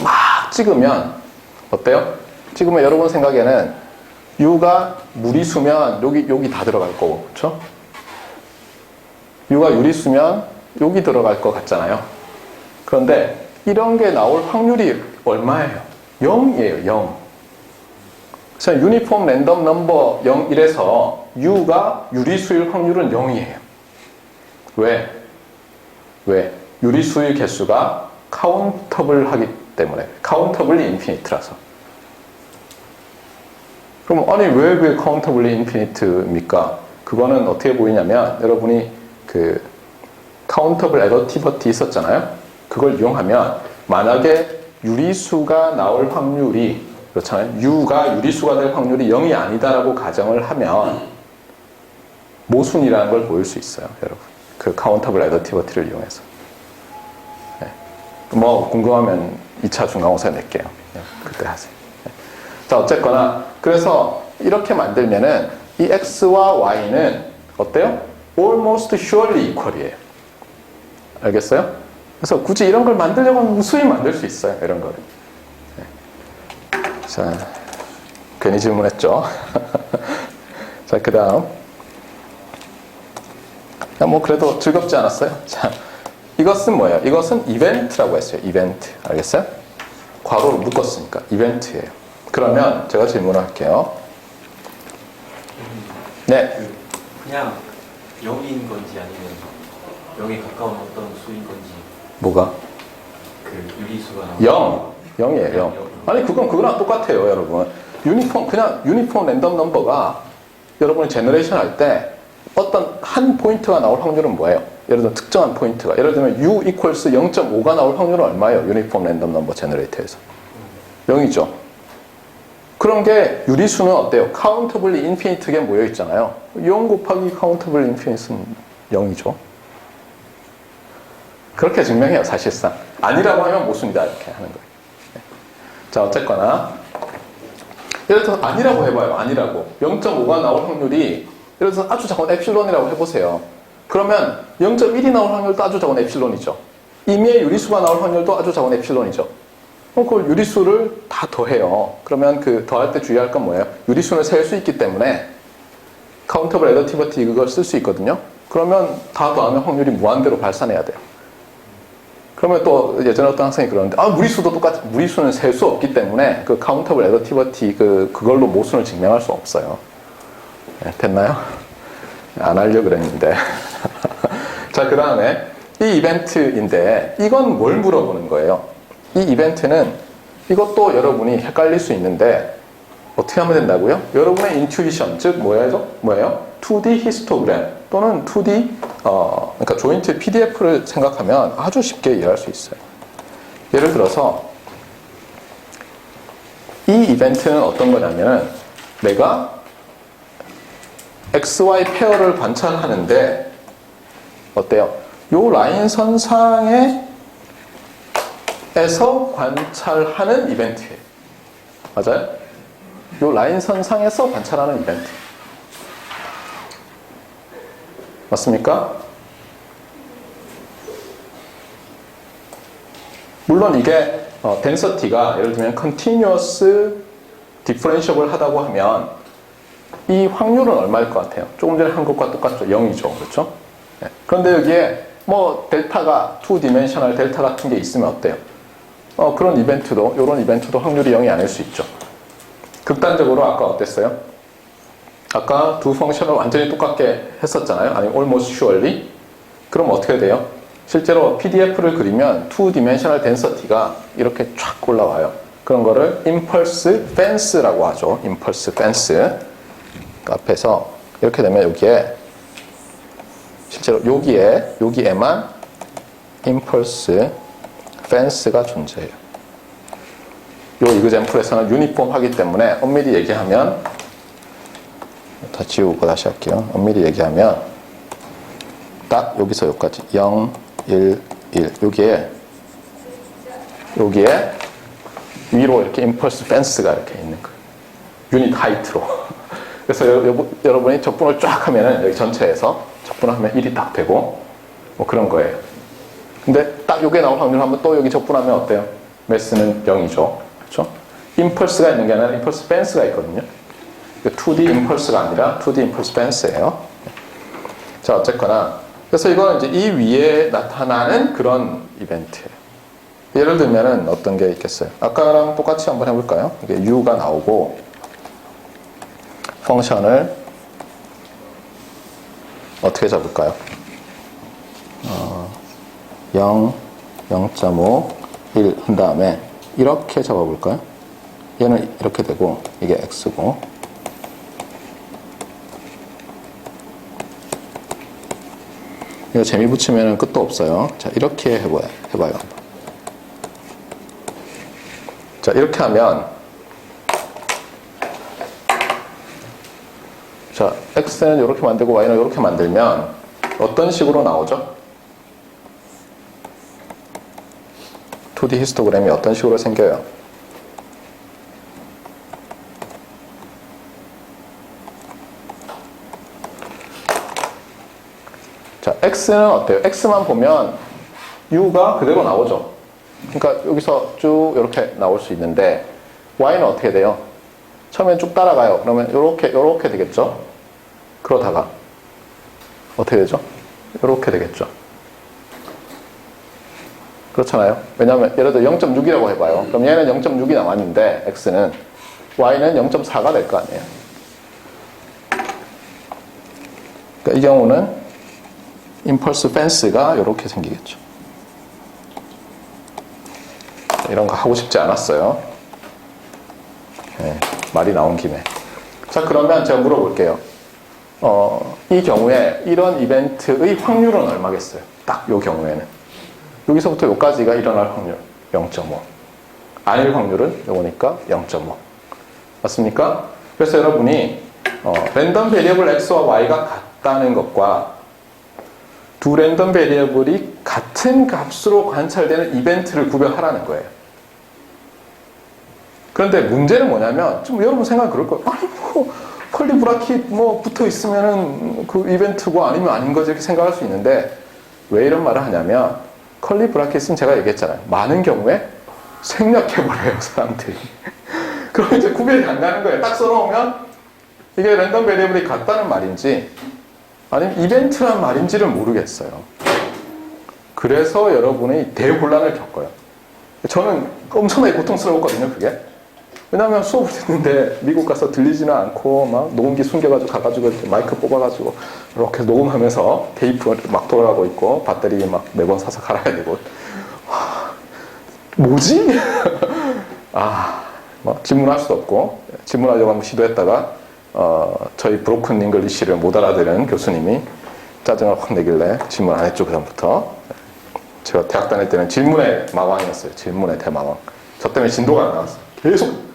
막 찍으면 어때요? 찍으면 여러분 생각에는 u가 무리수면 여기 다 들어갈 거고, 그렇죠? u가 유리수면 여기 들어갈 것 같잖아요. 그런데 이런 게 나올 확률이 얼마예요? 0이에요. 0. 그래서 유니폼 랜덤 넘버 0, 1에서 U가 유리수일 확률은 0이에요. 왜? 유리수의 개수가 카운터블 하기 때문에. 카운터블리 인피니트라서. 그럼 아니 왜 그게 카운터블리 인피니트입니까? 그거는 어떻게 보이냐면 여러분이 그 카운터블 애더티버티 있었잖아요. 그걸 이용하면 만약에 유리수가 나올 확률이 그렇잖아요. U가 유리수가 될 확률이 0이 아니다라고 가정을 하면 모순이라는 걸 보일 수 있어요, 여러분. 그 카운터블 애더티버티를 이용해서. 네. 뭐 궁금하면 2차 중간고사 낼게요. 네. 그때 하세요. 네. 자, 어쨌거나 그래서 이렇게 만들면은 이 x와 y는 어때요? almost surely equal이에요. 알겠어요? 그래서 굳이 이런 걸 만들려고 하면 무수히 만들 수 있어요, 이런 거를. 자, 괜히 질문했죠. 자, 그 다음. 뭐, 그래도 즐겁지 않았어요? 자, 이것은 뭐예요? 이것은 이벤트라고 했어요. 이벤트. 알겠어요? 과거로 묶었으니까. 이벤트예요. 그러면 제가 질문할게요. 네. 그냥 0인 건지 아니면 0에 가까운 어떤 수인 건지. 뭐가? 그 유리수가 나오는 0이에요. 0. 아니 그거랑 똑같아요, 여러분. 그냥 유니폼 랜덤 넘버가 여러분이 제너레이션 할 때 어떤 한 포인트가 나올 확률은 뭐예요? 예를 들면 특정한 포인트가 예를 들면 u equals 0.5가 나올 확률은 얼마예요? 유니폼 랜덤 넘버 제너레이터에서 0이죠. 그런 게 유리수는 어때요? 카운터블리 인피니트에 모여 있잖아요. 0 곱하기 카운터블리 인피니트는 0이죠. 그렇게 증명해요, 사실상. 아니라고 하면 모순이다, 이렇게 하는 거예요. 자, 어쨌거나 예를 들어서 아니라고 해봐요. 아니라고 0.5가 나올 확률이 예를 들어서 아주 작은 엡실론이라고 해보세요. 그러면 0.1이 나올 확률도 아주 작은 에필론이죠. 임의의 유리수가 나올 확률도 아주 작은 에필론이죠. 그 유리수를 다 더해요. 그러면 그 더할 때 주의할 건 뭐예요? 유리수는 셀 수 있기 때문에 카운터블 애더티버티 그걸 쓸 수 있거든요. 그러면 다 더하면 확률이 무한대로 발산해야 돼요. 그러면 또 예전에 어떤 학생이 그러는데 무리수도 똑같이 무리수는 셀 수 없기 때문에 그 카운터블 애더티버티 그걸로 모순을 증명할 수 없어요. 네, 됐나요? 안 하려고 그랬는데. 자, 그 다음에 이 이벤트인데 이건 뭘 물어보는 거예요? 이 이벤트는 이것도 여러분이 헷갈릴 수 있는데 어떻게 하면 된다고요? 여러분의 인투이션, 즉 뭐예요? 2D 히스토그램 또는 2D 그러니까 조인트 PDF를 생각하면 아주 쉽게 이해할 수 있어요. 예를 들어서 이 이벤트는 어떤 거냐면 내가 XY 페어를 관찰하는데 어때요? 요 라인 선상에서 관찰하는 이벤트예요. 맞아요? 요 라인 선상에서 관찰하는 이벤트. 맞습니까? 물론 이게 density가 예를 들면 continuous differentiable 하다고 하면 이 확률은 얼마일 것 같아요? 조금 전에 한 것과 똑같죠? 0이죠. 그렇죠? 네. 그런데 여기에 뭐 델타가 2디멘셔널 델타 같은 게 있으면 어때요? 그런 이벤트도 이런 이벤트도 확률이 0이 아닐 수 있죠. 극단적으로 아까 어땠어요? 아까 두 펑션을 완전히 똑같게 했었잖아요. 아니 almost surely. 그럼 어떻게 돼요? 실제로 PDF를 그리면 2디멘셔널 density가 이렇게 쫙 올라와요. 그런 거를 impulse fence라고 하죠. impulse fence. 앞에서 이렇게 되면 여기에 실제로 여기에만 impulse fence가 존재해요. 요 이그젬플에서는 유니폼 하기 때문에 엄밀히 얘기하면 다 지우고 다시 할게요. 엄밀히 얘기하면 딱 여기서 여기까지 0, 1, 1 여기에 위로 이렇게 impulse fence가 이렇게 있는 거예요. 유닛 하이트로. 그래서 여러분이 적분을 쫙 하면은 여기 전체에서 적분하면 1이 딱 되고 뭐 그런 거예요. 근데 딱 요게 나올 확률 하면 또 여기 적분하면 어때요? 매스는 0이죠. 그렇죠? 임펄스가 있는 게 아니라 임펄스 펜스가 있거든요. 2D 임펄스가 아니라 2D 임펄스 펜스예요. 자, 어쨌거나 그래서 이거는 이제 이 위에 나타나는 그런 이벤트예요. 예를 들면은 어떤 게 있겠어요? 아까랑 똑같이 한번 해볼까요? 이게 U가 나오고 펑션을 어떻게 잡을까요? 0, 0.5, 1 한 다음에 이렇게 잡아볼까요? 얘는 이렇게 되고 이게 x고 이거 재미 붙이면 끝도 없어요. 자, 이렇게 해봐요. 자, 이렇게 하면 자, x는 이렇게 만들고 y는 이렇게 만들면 어떤 식으로 나오죠? 2D 히스토그램이 어떤 식으로 생겨요? 자, x는 어때요? x만 보면 u가 그대로 나오죠. 그러니까 여기서 쭉 이렇게 나올 수 있는데 y는 어떻게 돼요? 처음엔 쭉 따라가요. 그러면 요렇게 되겠죠? 그러다가 어떻게 되죠? 요렇게 되겠죠? 그렇잖아요. 왜냐하면 예를 들어 0.6이라고 해봐요. 그럼 얘는 0.6이 남았는데 x는 y는 0.4가 될 거 아니에요. 그러니까 이 경우는 임펄스 펜스가 이렇게 생기겠죠. 이런 거 하고 싶지 않았어요. 네, 말이 나온 김에. 자, 그러면 제가 물어볼게요. 이 경우에 이런 이벤트의 확률은 얼마겠어요? 딱 이 경우에는. 여기서부터 여기까지가 일어날 확률 0.5. 아닐 확률은 요거니까 0.5. 맞습니까? 그래서 여러분이 랜덤 베리어블 x와 y가 같다는 것과 두 랜덤 베리어블이 같은 값으로 관찰되는 이벤트를 구별하라는 거예요. 그런데 문제는 뭐냐면 좀 여러분 생각 그럴 거예요. 아니 컬리 브라킷 뭐 붙어 있으면은 그 이벤트고 아니면 아닌 거지 이렇게 생각할 수 있는데 왜 이런 말을 하냐면 컬리 브라킷은 제가 얘기했잖아요. 많은 경우에 생략해버려요, 사람들이. 그럼 이제 구별이 안 가는 거예요. 딱 써놓으면 이게 랜덤 베리어블이 같다는 말인지 아니면 이벤트란 말인지를 모르겠어요. 그래서 여러분이 대혼란을 겪어요. 저는 엄청나게 고통스러웠거든요, 그게. 왜냐하면 수업을 듣는데 미국 가서 들리지는 않고 막 녹음기 숨겨가지고 가가지고 이렇게 마이크 뽑아가지고 이렇게 녹음하면서 테이프 막 돌아가고 있고 배터리 막 매번 사서 갈아야 되고 뭐지? 뭐 질문할 수도 없고 질문하려고 한번 시도했다가 저희 브로큰 잉글리시를 못 알아들은 교수님이 짜증을 확 내길래 질문 안 했죠, 그다음부터. 제가 대학 다닐 때는 질문의 마왕이었어요. 질문의 대마왕. 저 때문에 진도가 안 나왔어요. 계속.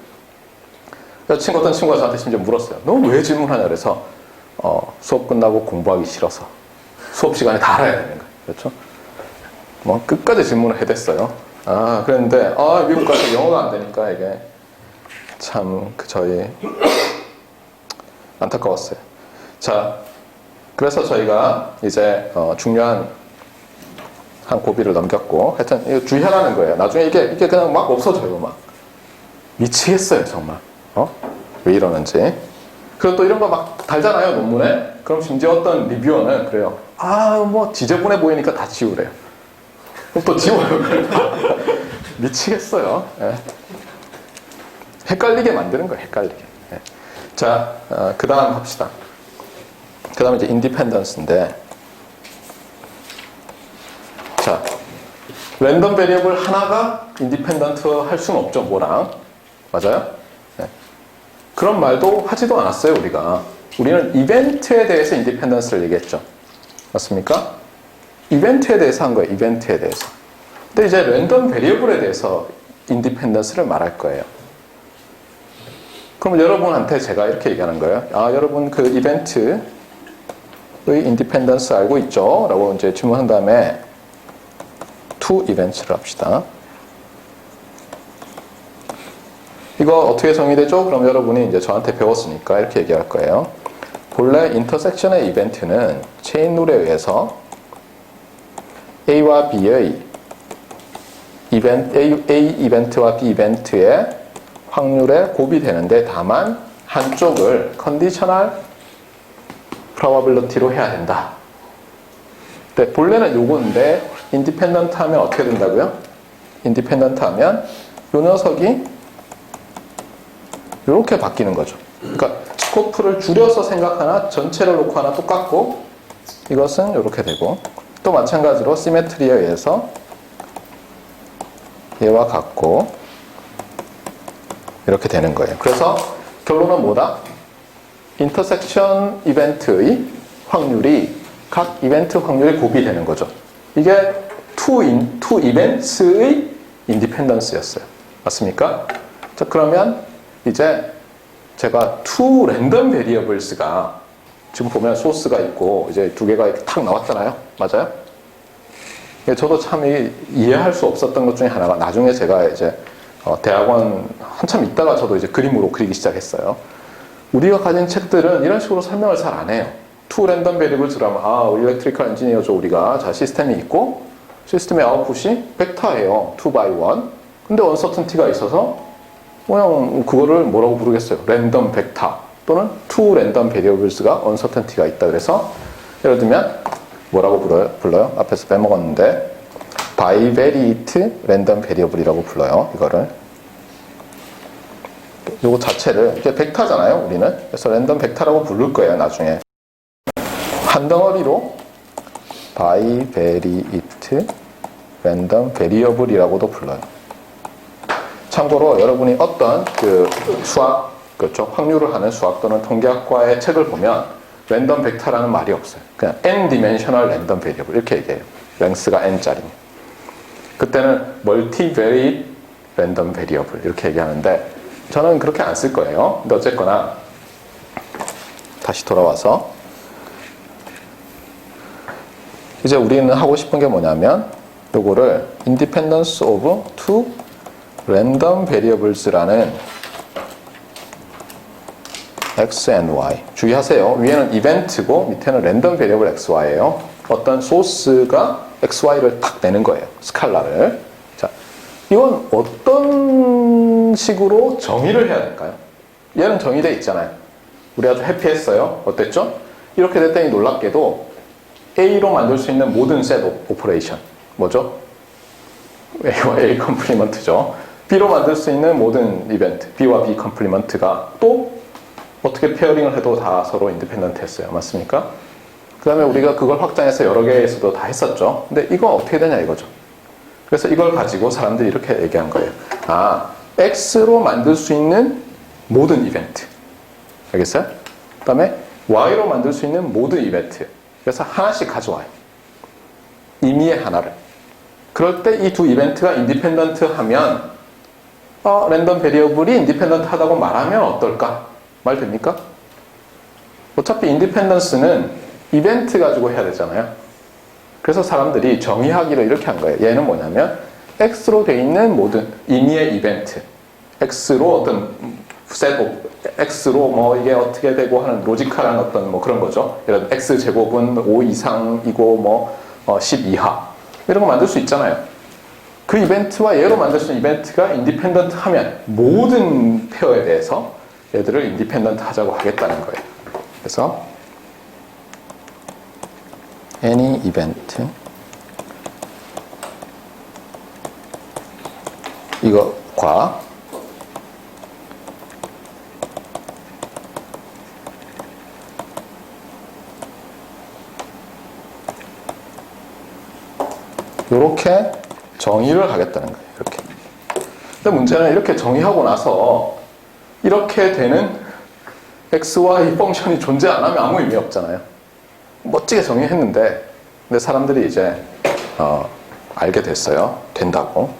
어떤 친구가 저한테 심지어 물었어요. 너 왜 질문하냐 그래서 수업 끝나고 공부하기 싫어서 수업 시간에 다 알아야 되는 거예요. 그렇죠? 뭐 끝까지 질문을 해댔어요. 그랬는데 미국 가서 영어가 안 되니까 이게 참 저희 안타까웠어요. 자, 그래서 저희가 이제 중요한 한 고비를 넘겼고 하여튼 이거 주의하라는 거예요. 나중에 이게 그냥 막 없어져요. 막 미치겠어요, 정말. 왜 이러는지. 그리고 또 이런 거 막 달잖아요, 논문에. 그럼 심지어 어떤 리뷰어는 그래요. 뭐 지저분해 보이니까 다 지우래요. 그럼 또 지워요. 미치겠어요. 예. 헷갈리게 만드는 거예요, 헷갈리게. 예. 자, 그 다음 합시다. 그 다음에 이제 인디펜던스인데, 자, 랜덤 베리어블 하나가 인디펜던트 할 수는 없죠, 뭐랑. 맞아요? 네. 그런 말도 하지도 않았어요, 우리가. 우리는 이벤트에 대해서 인디펜던스를 얘기했죠. 맞습니까? 이벤트에 대해서 한 거예요, 이벤트에 대해서. 근데 이제 랜덤 베리어블에 대해서 인디펜던스를 말할 거예요. 그럼 여러분한테 제가 이렇게 얘기하는 거예요. 여러분 그 이벤트의 인디펜던스 알고 있죠? 라고 이제 질문한 다음에 to events를 합시다. 이거 어떻게 정의되죠? 그럼 여러분이 이제 저한테 배웠으니까 이렇게 얘기할 거예요. 본래 인터섹션의 이벤트는 체인 룰에 의해서 A와 B의 A 이벤트와 B 이벤트의 확률에 곱이되는데 다만 한쪽을 컨디셔널 프로바빌리티로 해야 된다. 네, 본래는 요건데 인디펜던트 하면 어떻게 된다고요? 인디펜던트 하면 요 녀석이 이렇게 바뀌는 거죠. 그러니까 스코프를 줄여서 생각하나 전체를 놓고 하나 똑같고 이것은 이렇게 되고 또 마찬가지로 시메트리에 의해서 얘와 같고 이렇게 되는 거예요. 그래서 결론은 뭐다? 인터섹션 이벤트의 확률이 각 이벤트 확률이 곱이 되는 거죠. 이게 two events의 인디펜던스였어요. 맞습니까? 자, 그러면 이제 제가 two random variables가 지금 보면 소스가 있고 이제 두 개가 이렇게 탁 나왔잖아요. 맞아요? 저도 참 이해할 수 없었던 것 중에 하나가 나중에 제가 이제 대학원 한참 있다가 저도 이제 그림으로 그리기 시작했어요. 우리가 가진 책들은 이런 식으로 설명을 잘 안 해요. two random variables라면 일렉트리컬 엔지니어죠 우리가. 자, 시스템이 있고 시스템의 아웃풋이 벡터예요. 2x1. 근데 uncertainty가 있어서 그냥 그거를 뭐라고 부르겠어요? 랜덤 벡터 또는 two random variables가 uncertainty가 있다. 그래서 예를 들면 뭐라고 불러요? 앞에서 빼먹었는데 bivariate random variable이라고 불러요. 이거를. 요거 자체를 이게 벡터잖아요, 우리는. 그래서 랜덤 벡터라고 부를 거예요, 나중에. 한 덩어리로 bivariate random variable이라고도 불러요. 참고로 여러분이 어떤 그 수학, 그렇죠? 확률을 하는 수학 또는 통계학과의 책을 보면 랜덤 벡터라는 말이 없어요. 그냥 n-dimensional random variable 이렇게 얘기해요. 랭스가 n짜리면. 그때는 multivariate random variable 이렇게 얘기하는데 저는 그렇게 안 쓸 거예요. 근데 어쨌거나 다시 돌아와서 이제 우리는 하고 싶은 게 뭐냐면 요거를 independence of two random variables라는 x and y. 주의하세요. 위에는 이벤트고 밑에는 랜덤 베리어블 xy예요. 어떤 소스가 xy를 딱 내는 거예요. 스칼라를. 자, 이건 어떤 식으로 정의를 해야 될까요? 얘는 정의되어 있잖아요. 우리 아주 해피했어요. 어땠죠? 이렇게 됐더니 놀랍게도 A로 만들 수 있는 모든 셋 오퍼레이션. 뭐죠? A와 A 컴플리먼트죠. B로 만들 수 있는 모든 이벤트. B와 B 컴플리먼트가 또 어떻게 페어링을 해도 다 서로 인디펜던트 했어요. 맞습니까? 그 다음에 우리가 그걸 확장해서 여러 개에서도 다 했었죠. 근데 이거 어떻게 되냐 이거죠. 그래서 이걸 가지고 사람들이 이렇게 얘기한 거예요. 아, X로 만들 수 있는 모든 이벤트. 알겠어요? 그 다음에 Y로 만들 수 있는 모든 이벤트. 그래서 하나씩 가져와요. 임의의 하나를. 그럴 때 이 두 이벤트가 인디펜던트 하면 랜덤 베리어블이 인디펜던트 하다고 말하면 어떨까? 말 됩니까? 어차피 인디펜던스는 이벤트 가지고 해야 되잖아요. 그래서 사람들이 정의하기를 이렇게 한 거예요. 얘는 뭐냐면 X로 돼 있는 모든 임의의 이벤트. X로 어떤 X로 뭐 이게 어떻게 되고 하는 로지컬한 어떤 뭐 그런 거죠. 예를 들어 X제곱은 5 이상이고 뭐 10 이하. 이런 거 만들 수 있잖아요. 그 이벤트와 얘로 만들 수 있는 이벤트가 인디펜던트 하면 모든 페어에 대해서 얘들을 인디펜던트 하자고 하겠다는 거예요. 그래서 any event 이거과 이렇게 정의를 하겠다는 거예요. 이렇게. 근데 문제는 이렇게 정의하고 나서 이렇게 되는 XY 펑션이 존재 안 하면 아무 의미 없잖아요. 멋지게 정의했는데 근데 사람들이 이제 알게 됐어요. 된다고.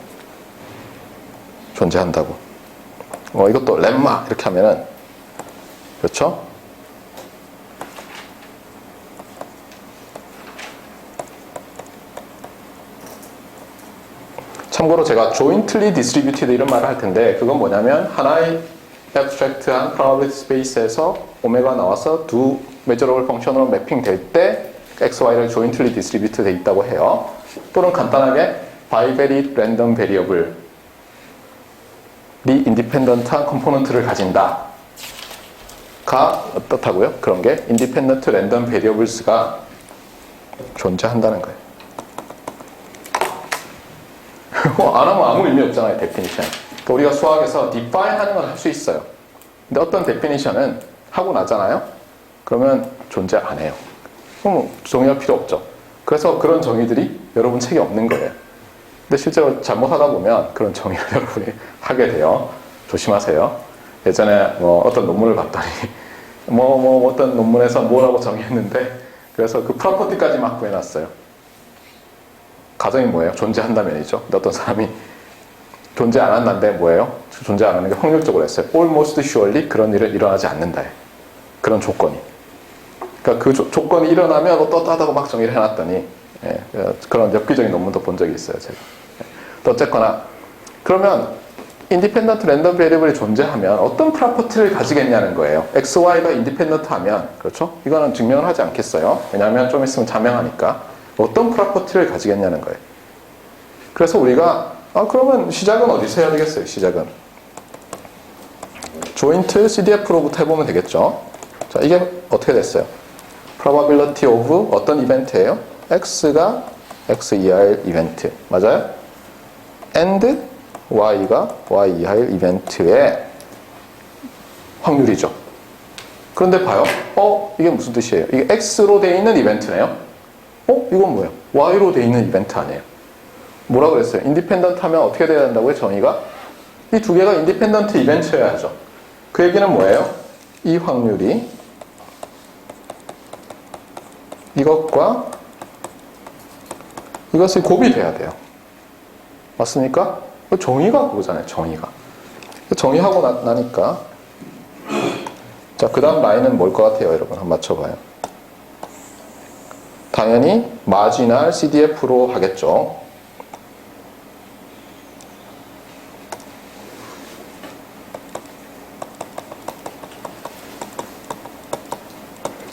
존재한다고. 이것도 렘마 이렇게 하면은 그렇죠? 참고로 제가 jointly distributed 이런 말을 할 텐데 그건 뭐냐면 하나의 abstract한 probability space에서 오메가 나와서 두 measurable function으로 매핑될 때 XY를 jointly distributed 돼 있다고 해요. 또는 간단하게 bivariate random variable이 independent한 컴포넌트를 가진다. 가 어떻다고요? 그런 게 independent random variables가 존재한다는 거예요. 안 하면 아무 의미 없잖아요, 데피니션. 그러니까 우리가 수학에서 define 하는 건 할 수 있어요. 근데 어떤 데피니션은 하고 나잖아요? 그러면 존재 안 해요. 그럼 정의할 필요 없죠. 그래서 그런 정의들이 여러분 책에 없는 거예요. 근데 실제로 잘못하다 보면 그런 정의를 여러분이 하게 돼요. 조심하세요. 예전에 어떤 논문을 봤더니 어떤 논문에서 뭐라고 정의했는데 그래서 그 프로퍼티까지 막 구해놨어요. 가정이 뭐예요? 존재한다면이죠. 근데 어떤 사람이 존재 안 한다는데 뭐예요? 존재 안 하는 게 확률적으로 했어요. Almost surely 그런 일은 일어나지 않는다. 그런 조건이. 그러니까 그 조건이 일어나면 떳떳하다고 막 정의를 해놨더니 그런 엽기적인 논문도 본 적이 있어요. 제가. 어쨌거나 그러면 인디펜던트 랜덤 베리어블이 존재하면 어떤 프로퍼티를 가지겠냐는 거예요. XY가 인디펜던트 하면 그렇죠? 이거는 증명을 하지 않겠어요. 왜냐하면 좀 있으면 자명하니까. 어떤 프로퍼티를 가지겠냐는 거예요. 그래서 우리가 그러면 시작은 어디서 해야 되겠어요? 시작은 joint CDF로부터 해보면 되겠죠. 자, 이게 어떻게 됐어요? probability of 어떤 이벤트예요? X가 X2할 이벤트 맞아요? and Y가 Y2할 이벤트의 확률이죠. 그런데 봐요. 이게 무슨 뜻이에요? 이게 X로 되어 있는 이벤트네요. 이건 뭐예요? Y로 되어 있는 이벤트 아니에요? 뭐라 그랬어요? 인디펜던트 하면 어떻게 돼야 된다고요? 정의가? 이 두 개가 인디펜던트 이벤트여야죠. 그 얘기는 뭐예요? 이 확률이 이것과 이것이 곱이 돼야 돼요. 맞습니까? 정의가 그거잖아요. 정의가. 정의하고 나니까 자, 그 다음 라인은 뭘 것 같아요? 여러분 한번 맞춰봐요. 당연히 마지널 CDF로 하겠죠.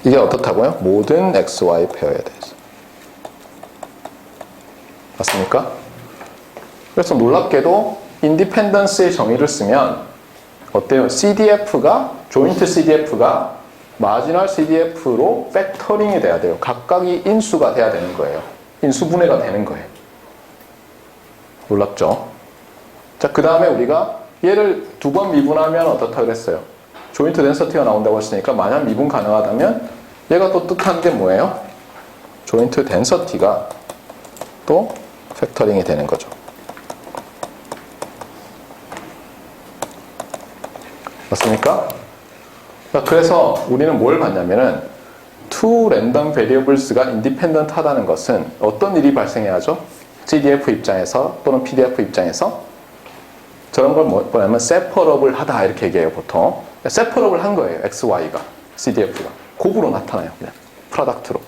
이게 어떻다고요? 모든 XY 페어에 대해서. 맞습니까? 그래서 놀랍게도 인디펜던스의 정의를 쓰면 어때요? CDF가 조인트 CDF가 마지널 CDF로 팩터링이 돼야 돼요. 각각이 인수가 돼야 되는 거예요. 인수분해가 되는 거예요. 놀랍죠? 자, 그 다음에 우리가 얘를 두 번 미분하면 어떻다 그랬어요? 조인트 덴서티가 나온다고 했으니까 만약 미분 가능하다면 얘가 또 뜻하는 게 뭐예요? 조인트 덴서티가 또 팩터링이 되는 거죠. 맞습니까? 그래서 우리는 뭘 봤냐면은 two random variables가 independent 하다는 것은 어떤 일이 발생해야죠? CDF 입장에서 또는 PDF 입장에서 저런 걸 뭐냐면 separable 하다 이렇게 얘기해요 보통. separable 한 거예요 XY가 CDF가 곱으로 나타나요 그냥 프로덕트로.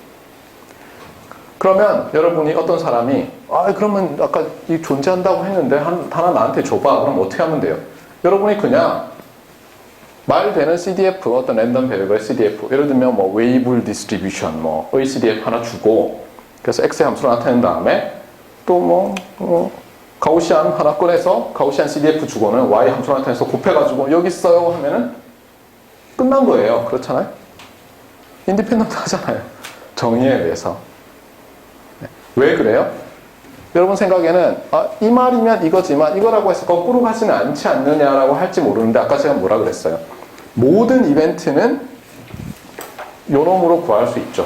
그러면 여러분이 어떤 사람이 그러면 아까 이 존재한다고 했는데 하나 나한테 줘봐. 그럼 어떻게 하면 돼요? 여러분이 그냥 말되는 CDF 어떤 랜덤 베리어블 CDF 예를 들면 뭐 웨이블 디스트리뷰션 뭐의 CDF 하나 주고 그래서 X의 함수로 나타낸 다음에 또 가우시안 하나 꺼내서 가우시안 CDF 주고는 Y 함수로 나타내서 곱해가지고 여기 있어요 하면은 끝난 거예요. 그렇잖아요? 인디펜던트 하잖아요. 정의에 의해서. 왜 그래요? 여러분 생각에는 이 말이면 이거지만 이거라고 해서 거꾸로 가지는 않지 않느냐라고 할지 모르는데 아까 제가 뭐라 그랬어요? 모든 이벤트는 요놈으로 구할 수 있죠.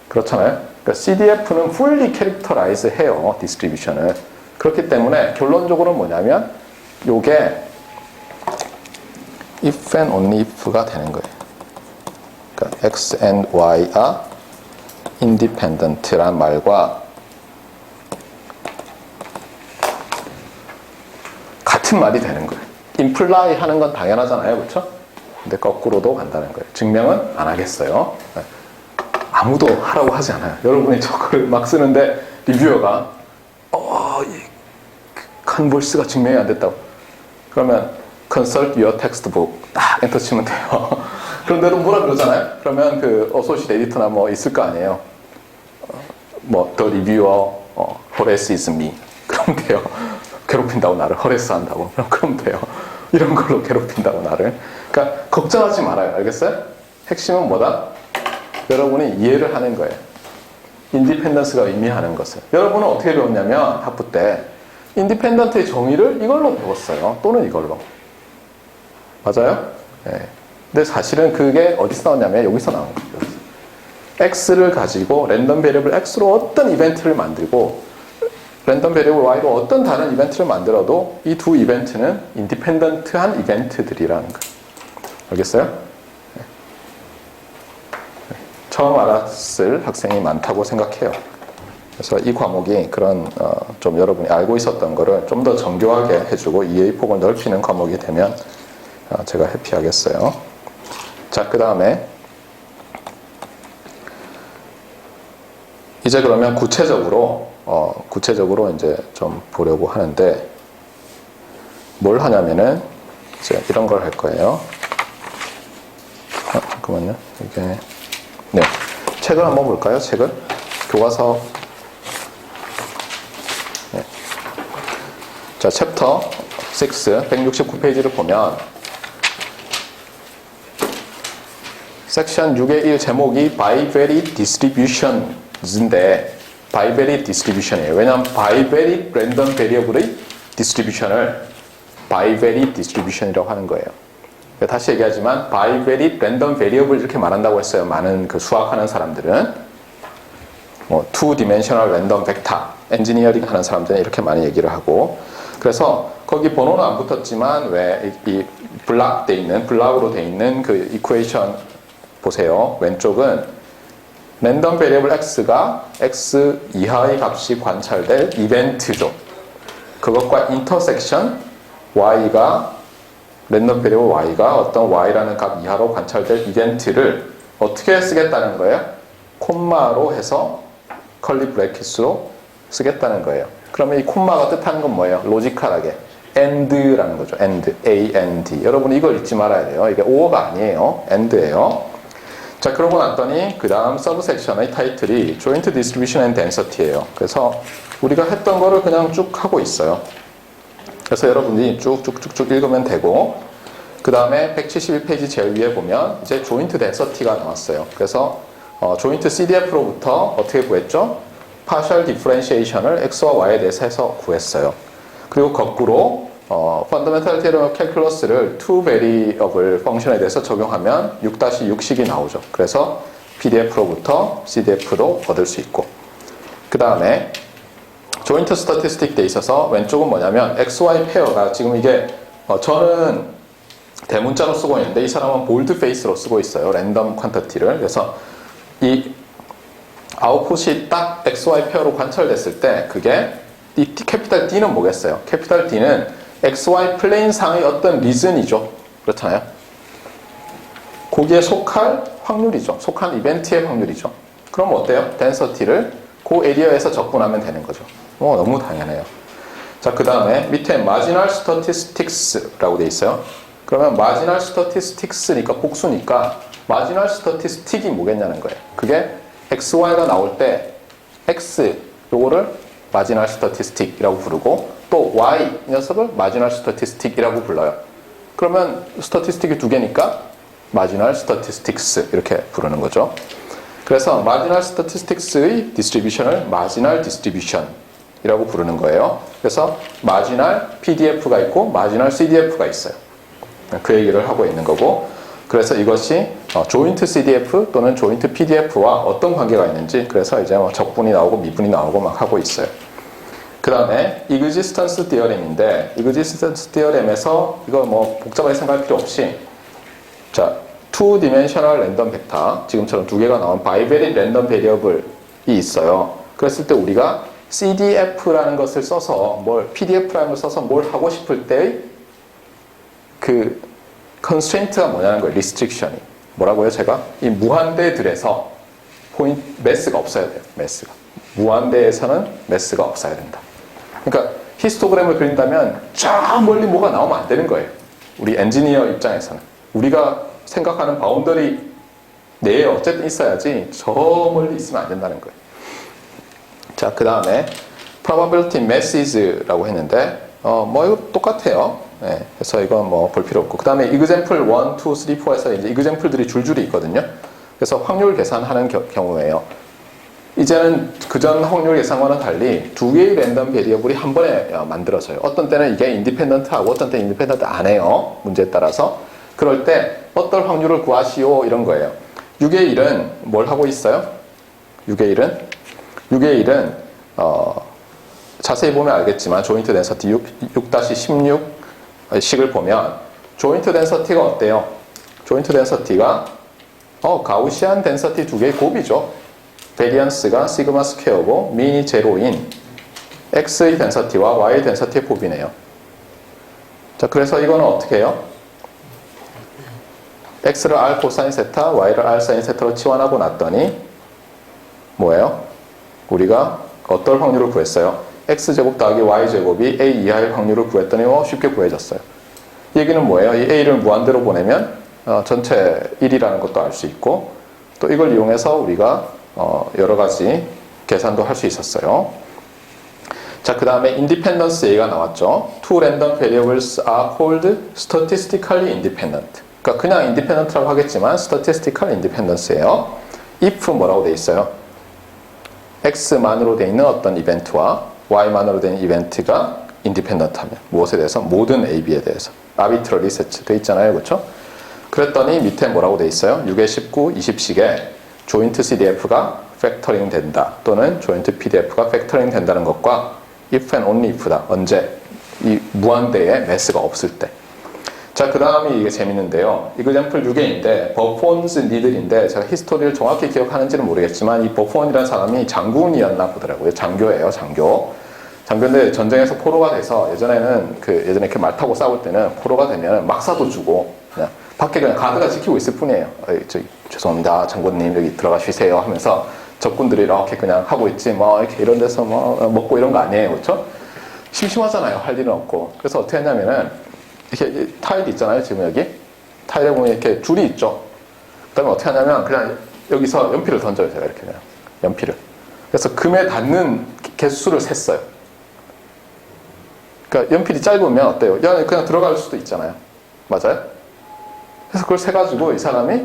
그렇잖아요? 그러니까 CDF는 fully characterize 해요. 디스트리뷰션을. 그렇기 때문에 결론적으로는 뭐냐면 요게 if and only if가 되는 거예요. 그러니까 X and Y가 independent란 말과 같은 말이 되는 거예요. imply 하는 건 당연하잖아요. 그렇죠? 근데 거꾸로도 간다는 거예요. 증명은 안 하겠어요. 아무도 하라고 하지 않아요. 여러분이 저걸 막 쓰는데 리뷰어가 이 컨버스가 증명이 안 됐다고. 그러면 consult your textbook 딱 엔터 치면 돼요. 그런데도 뭐라 그러잖아요? 그러면 그 어소시트 에디터나 뭐 있을 거 아니에요. the reviewer harasses me. 그러면 돼요. 괴롭힌다고 나를 harass 한다고. 그럼 돼요. 이런 걸로 괴롭힌다고 나를. 그러니까 걱정하지 말아요. 알겠어요? 핵심은 뭐다? 여러분이 이해를 하는 거예요. 인디펜던스가 의미하는 것을. 여러분은 어떻게 배웠냐면 학부 때 인디펜던트의 정의를 이걸로 배웠어요. 또는 이걸로. 맞아요? 네. 근데 사실은 그게 어디서 나왔냐면 여기서 나온 거예요. X를 가지고 랜덤 베리어블 X로 어떤 이벤트를 만들고 랜덤 베리어블 Y로 어떤 다른 이벤트를 만들어도 이 두 이벤트는 인디펜던트한 이벤트들이라는 거예요. 알겠어요? 네. 처음 알았을 학생이 많다고 생각해요. 그래서 이 과목이 그런 좀 여러분이 알고 있었던 거를 좀 더 정교하게 해주고 이해의 폭을 넓히는 과목이 되면 제가 해피하겠어요. 자, 그 다음에 이제 그러면 구체적으로 이제 좀 보려고 하는데 뭘 하냐면은 이제 이런 걸 할 거예요. 잠깐만요. 이게 네, 책을 한번 볼까요? 책을 교과서. 네. 자, 챕터 6 169페이지를 보면 섹션 6의 1 제목이 Bivariate Distributions인데 Bivariate Distribution이에요. 왜냐하면 Bivariate Random Variable의 Distribution을 Bivariate Distribution이라고 하는 거예요. 다시 얘기하지만 Bivariate Random Variable 이렇게 말한다고 했어요. 많은 그 수학하는 사람들은 Two Dimensional Random Vector 엔지니어링 하는 사람들은 이렇게 많이 얘기를 하고 그래서 거기 번호는 안 붙었지만 왜 이 블락으로 돼 있는 그 이퀘이션 보세요. 왼쪽은 랜덤 베리어블 x가 x 이하의 값이 관찰될 이벤트죠. 그것과 인터섹션 y가 랜덤 베리어블 y가 어떤 y라는 값 이하로 관찰될 이벤트를 어떻게 쓰겠다는 거예요? 콤마로 해서 컬리 브래킷으로 쓰겠다는 거예요. 그러면 이 콤마가 뜻하는 건 뭐예요? 로지컬하게 and라는 거죠. and. 여러분 이걸 잊지 말아야 돼요. 이게 or가 아니에요. and예요. 자, 그러고 났더니 그 다음 서브섹션의 타이틀이 Joint Distribution and Density예요. 그래서 우리가 했던 거를 그냥 쭉 하고 있어요. 그래서 여러분이 쭉쭉쭉쭉 읽으면 되고, 그 다음에 171페이지 제일 위에 보면 이제 Joint Density가 나왔어요. 그래서 Joint CDF로부터 어떻게 구했죠? Partial Differentiation을 X와 Y에 대해서 해서 구했어요. 그리고 거꾸로 Fundamental Theorem of Calculus를 Two Variable Function에 대해서 적용하면 6-6식이 나오죠. 그래서 PDF로부터 CDF로 얻을 수 있고, 그 다음에 조인트 스태티스틱 돼 있어서 왼쪽은 뭐냐면 XY 페어가 지금 이게 저는 대문자로 쓰고 있는데 이 사람은 볼드 페이스로 쓰고 있어요. 랜덤 퀀터티를. 그래서 이 아웃풋이 딱 XY 페어로 관찰됐을 때 그게 이 캐피탈 D는 뭐겠어요? 캐피탈 D는 XY 플레인 상의 어떤 리즌이죠. 그렇잖아요. 거기에 속할 확률이죠. 속한 이벤트의 확률이죠. 그럼 어때요? 덴서티를 그 에리어에서 적분하면 되는 거죠. 너무 당연해요. 자, 그 다음에 밑에 marginal statistics라고 돼 있어요. 그러면 marginal statistic스니까 복수니까 marginal statistic이 뭐겠냐는 거예요. 그게 XY가 나올 때 X 요거를 marginal statistic이라고 부르고 또 Y 이 녀석을 marginal statistic이라고 불러요. 그러면 statistic이 두 개니까 marginal statistics 이렇게 부르는 거죠. 그래서 marginal statistics의 distribution을 marginal distribution 이라고 부르는 거예요. 그래서 marginal PDF가 있고 marginal CDF가 있어요. 그 얘기를 하고 있는 거고, 그래서 이것이 조인트 CDF 또는 조인트 PDF와 어떤 관계가 있는지, 그래서 이제 뭐 적분이 나오고 미분이 나오고 막 하고 있어요. 그 다음에 existence theorem인데, existence theorem에서 이거 뭐 복잡하게 생각할 필요 없이, 자, two dimensional random vector, 지금처럼 두 개가 나온 bivariate random variable이 있어요. 그랬을 때 우리가 CDF라는 것을 써서 PDF라는 걸 써서 뭘 하고 싶을 때의 그 constraint가 뭐냐는 거예요. restriction이. 뭐라고요? 제가 이 무한대들에서 매스가 없어야 돼요. 매스가. 무한대에서는 매스가 없어야 된다. 그러니까 히스토그램을 그린다면 저 멀리 뭐가 나오면 안 되는 거예요. 우리 엔지니어 입장에서는. 우리가 생각하는 바운더리 내에 어쨌든 있어야지 저 멀리 있으면 안 된다는 거예요. 자, 그 다음에 probability masses라고 했는데 뭐 이거 똑같아요. 네, 그래서 이건 뭐 볼 필요 없고, 그 다음에 example 1, 2, 3, 4에서 이제 example들이 줄줄이 있거든요. 그래서 확률 계산하는 경우에요. 이제는 그전 확률 계산과는 달리 두 개의 랜덤 베리어블이 한 번에 만들어져요. 어떤 때는 이게 인디펜던트하고 어떤 때는 인디펜던트 안 해요. 문제에 따라서. 그럴 때 어떤 확률을 구하시오 이런 거예요. 6의 1은 뭘 하고 있어요? 6의 1은 자세히 보면 알겠지만 조인트 덴서티 6-16식을 보면 조인트 덴서티가 어때요? 조인트 덴서티가 가우시안 덴서티 두 개의 곱이죠. 베리언스가 시그마 스퀘어고 민이 제로인 X의 덴서티와 Y의 덴서티의 곱이네요. 자, 그래서 이거는 어떻게 해요? X를 R 코사인 세타, Y를 R 사인 세타로 치환하고 났더니 뭐예요? 우리가 어떨 확률을 구했어요? X제곱 더하기 Y제곱이 A 이하의 확률을 구했더니 쉽게 구해졌어요. 이 얘기는 뭐예요? 이 A를 무한대로 보내면 전체 1이라는 것도 알 수 있고, 또 이걸 이용해서 우리가 여러 가지 계산도 할 수 있었어요. 자, 그 다음에 independence 얘기가 나왔죠. Two random variables are called statistically independent. 그러니까 그냥 independent라고 하겠지만 statistical independence예요. if 뭐라고 돼 있어요? X만으로 돼 있는 어떤 이벤트와 Y만으로 된 이벤트가 independent 하면 무엇에 대해서? 모든 A, B에 대해서 arbitrary set 돼 있잖아요. 그렇죠? 그랬더니 밑에 뭐라고 돼 있어요? 6의 19, 20식에 조인트 CDF가 팩터링 된다 또는 조인트 PDF가 팩터링 된다는 것과 if and only if다. 언제? 이 무한대에 매스가 없을 때. 자, 그 다음이 이게 재밌는데요. example 6개인데 버폰즈 니들인데 제가 히스토리를 정확히 기억하는지는 모르겠지만 이 버폰이라는 사람이 장군이었나 보더라고요. 장교예요. 장교인데 전쟁에서 포로가 돼서 예전에 이렇게 말 타고 싸울 때는 포로가 되면 막사도 주고 그냥 밖에 그냥 가드가 지키고 있을 뿐이에요. 죄송합니다, 장군님 여기 들어가 쉬세요 하면서 적군들이 이렇게 그냥 하고 있지 뭐 이렇게 이런 데서 뭐 먹고 이런 거 아니에요, 그렇죠? 심심하잖아요. 할 일은 없고. 그래서 어떻게 했냐면은 이렇게 타일이 있잖아요. 지금 여기 타일에 보면 이렇게 줄이 있죠. 그다음에 어떻게 하냐면 그냥 여기서 연필을 던져요. 제가 이렇게 그냥 연필을. 그래서 금에 닿는 개수를 셌어요. 그러니까 연필이 짧으면 어때요? 야, 그냥 들어갈 수도 있잖아요. 맞아요? 그래서 그걸 세가지고 이 사람이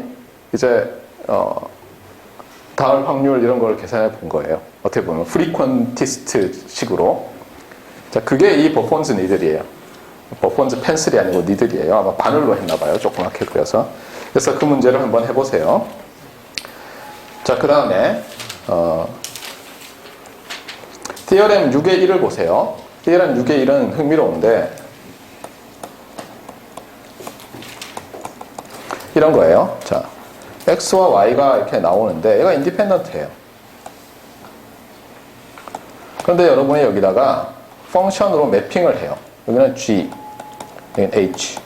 이제 닿을 확률 이런 걸 계산해 본 거예요. 어떻게 보면 프리퀀티스트 식으로. 자, 그게 이 버폰즈 니들이에요. 버폰즈 펜슬이 아니고 니들이에요. 아마 바늘로 했나 봐요. 조그맣게 그려서. 그래서 그 문제를 한번 해보세요. 자, 그 다음에 디어렘 6의 1을 보세요. 디어렘 6의 1은 흥미로운데 이런 거예요. 자, x와 y가 이렇게 나오는데 얘가 인디펜던트예요. 그런데 여러분이 여기다가 펑션으로 매핑을 해요. 여기는 g, 여기는 h.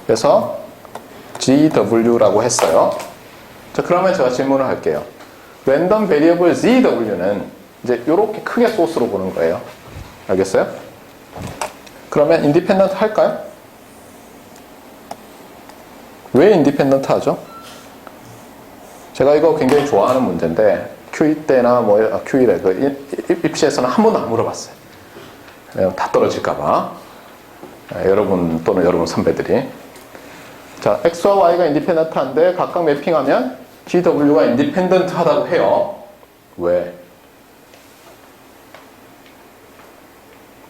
그래서 gw라고 했어요. 자, 그러면 제가 질문을 할게요. 랜덤 베리어블 zw는 이제 이렇게 크게 소스로 보는 거예요. 알겠어요? 그러면 인디펜던트 할까요? 왜 인디펜던트 하죠? 제가 이거 굉장히 좋아하는 문제인데 QE 때나 QE래 그 입시에서는 한 번도 안 물어봤어요. 다 떨어질까봐. 여러분 또는 여러분 선배들이. 자, X와 Y가 인디펜던트한데 각각 매핑하면 GW가 인디펜던트하다고 해요. 왜?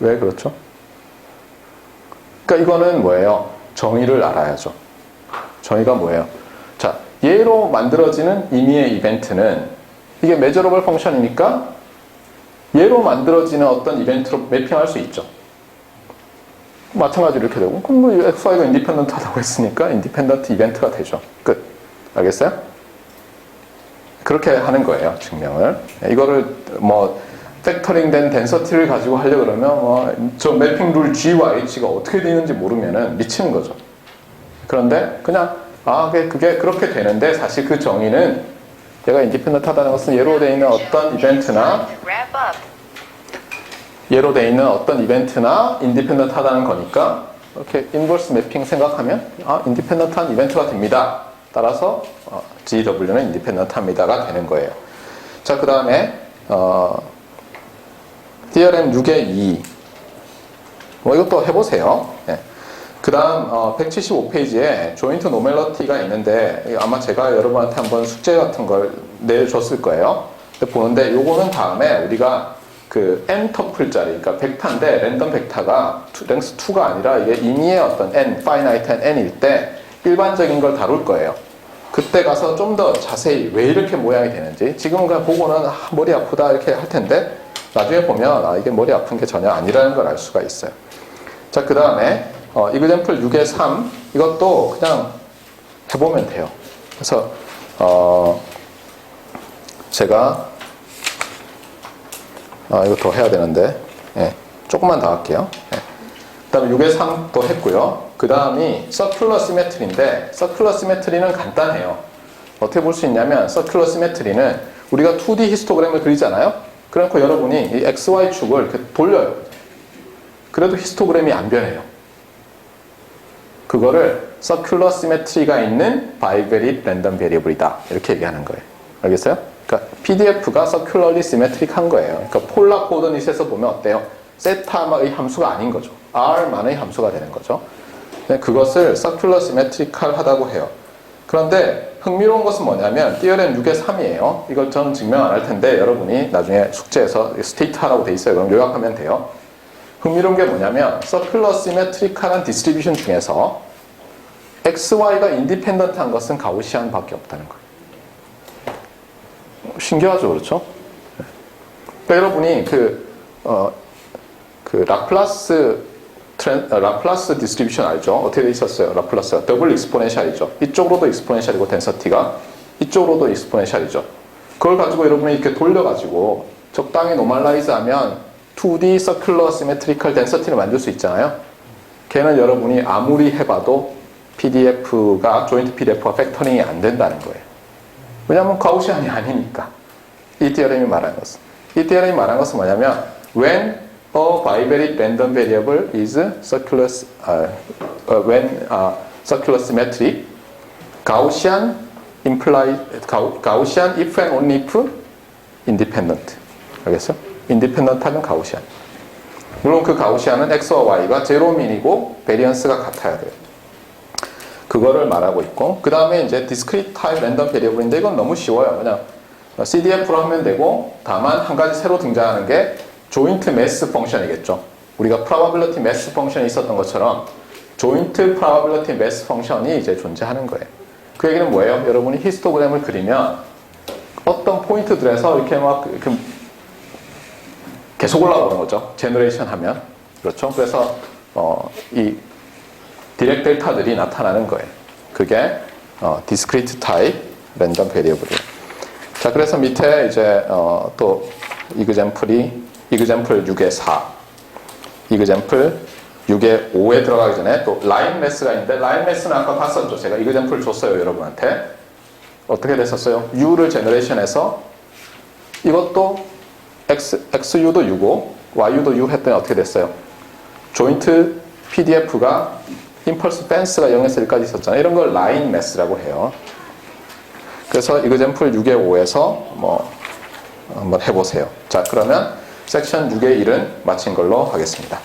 왜 그렇죠? 그러니까 이거는 뭐예요? 정의를 알아야죠. 정의가 뭐예요? 자, 얘로 만들어지는 임의의 이벤트는 이게 measurable 펑션이니까 얘로 만들어지는 어떤 이벤트로 매핑할 수 있죠. 마찬가지로 이렇게 되고 그럼 뭐 XY가 인디펜던트 하다고 했으니까 인디펜던트 이벤트가 되죠. 끝. 알겠어요? 그렇게 하는 거예요. 증명을. 이거를 뭐 팩터링 된 덴서티를 가지고 하려고 그러면 저 매핑 룰 G와 H가 어떻게 되는지 모르면은 미치는 거죠. 그런데 그냥 그게 그렇게 되는데 사실 그 정의는 얘가 인디펜던트 하다는 것은 얘로 되어 있는 어떤 이벤트나 인디펜던트 하다는 거니까 이렇게 인버스 매핑 생각하면 인디펜던트한 이벤트가 됩니다. 따라서 GW는 인디펜던트 합니다가 되는 거예요. 자, 그 다음에 디어렘 6의 2 이것도 해보세요. 네. 그 다음 175페이지에 조인트 노멜러티가 있는데 아마 제가 여러분한테 한번 숙제 같은 걸 내줬을 거예요. 보는데 요거는 다음에 우리가 그 n 터플짜리, 그러니까 벡터인데 랜덤 벡터가 랭스 2가 아니라 이게 임의의 어떤 n, 파이나이트한 n일 때 일반적인 걸 다룰 거예요. 그때 가서 좀 더 자세히 왜 이렇게 모양이 되는지 지금은 그냥 보고는 머리 아프다 이렇게 할 텐데 나중에 보면 이게 머리 아픈 게 전혀 아니라는 걸 알 수가 있어요. 자, 그 다음에 example 6의 3 이것도 그냥 해보면 돼요. 그래서 제가 이거 더 해야 되는데 조금만 더 할게요. 그 다음에 6의 3도 했고요. 그 다음이 서큘러 시메트리인데 서큘러 시메트리는 간단해요. 어떻게 볼 수 있냐면 서큘러 시메트리는 우리가 2D 히스토그램을 그리잖아요. 그러니까 여러분이 이 XY축을 이렇게 돌려요. 그래도 히스토그램이 안 변해요. 그거를 서큘러 시메트리가 있는 바이베리 랜덤 베리어블이다 이렇게 얘기하는 거예요. 알겠어요? 그러니까 PDF가 서큘러리 시메트릭한 거예요. 그러니까 폴라 코오디닛에서 보면 어때요? 세타의 함수가 아닌 거죠. R만의 함수가 되는 거죠. 그것을 서큘러 시메트리컬하다고 해요. 그런데 흥미로운 것은 뭐냐면 디어렘 6의 3이에요. 이걸 저는 증명 안 할 텐데 여러분이 나중에 숙제에서 스테이트 하라고 돼 있어요. 그럼 요약하면 돼요. 흥미로운 게 뭐냐면 서큘러 시메트리컬한 디스트리뷰션 중에서 XY가 인디펜던트한 것은 가우시안 밖에 없다는 거예요. 신기하죠, 그렇죠? 그러니까 여러분이 라플라스 디스트리뷰션 알죠? 어떻게 돼 있었어요? 라플라스가 더블 익스포넨셜이죠. 이쪽으로도 익스포넨셜이고 덴서티가 이쪽으로도 익스포넨셜이죠. 그걸 가지고 여러분이 이렇게 돌려가지고 적당히 노멀라이즈하면 2D 서큘러 시메트리컬 덴서티를 만들 수 있잖아요. 걔는 여러분이 아무리 해봐도 PDF가 조인트 PDF가 팩터링이 안 된다는 거예요. 왜냐하면 가우시안이 아니니까. 이 디어렘이 말하는 것은 뭐냐면 when A bivariate random variable is circular when circular symmetric Gaussian Gaussian if and only if independent. 알겠어? independent 하면 가우시안. 물론 그 가우시안은 x와 y가 제로민이고 베리언스가 같아야 돼요. 그거를 말하고 있고, 그 다음에 이제 discrete type random variable인데 이건 너무 쉬워요. 그냥 CDF로 하면 되고, 다만 한 가지 새로 등장하는 게 joint mass 펑션이겠죠. 우리가 probability mass 펑션이 있었던 것처럼 joint probability mass 펑션이 이제 존재하는 거예요. 그 얘기는 뭐예요? 여러분이 히스토그램을 그리면 어떤 포인트들에서 이렇게 막 계속 올라오는 거죠. 제너레이션 하면. 그렇죠? 그래서 이 디렉 델타들이 나타나는 거예요. 그게 discrete type random variable이에요. 자, 그래서 밑에 이제 또 example 6의 4, example 6의 5에 들어가기 전에 또 라인 매스가 있는데, 라인 매스는 아까 봤었죠. 제가 example 줬어요, 여러분한테. 어떻게 됐었어요? U를 제너레이션해서 이것도 XU도 U고 YU도 U 했더니 어떻게 됐어요? 조인트 PDF가 임펄스 펜스가 0에서 1까지 있었잖아요. 이런 걸 라인 매스라고 해요. 그래서 example 6의 5에서 뭐 한번 해보세요. 자, 그러면 섹션 6의 1은 마친 걸로 하겠습니다.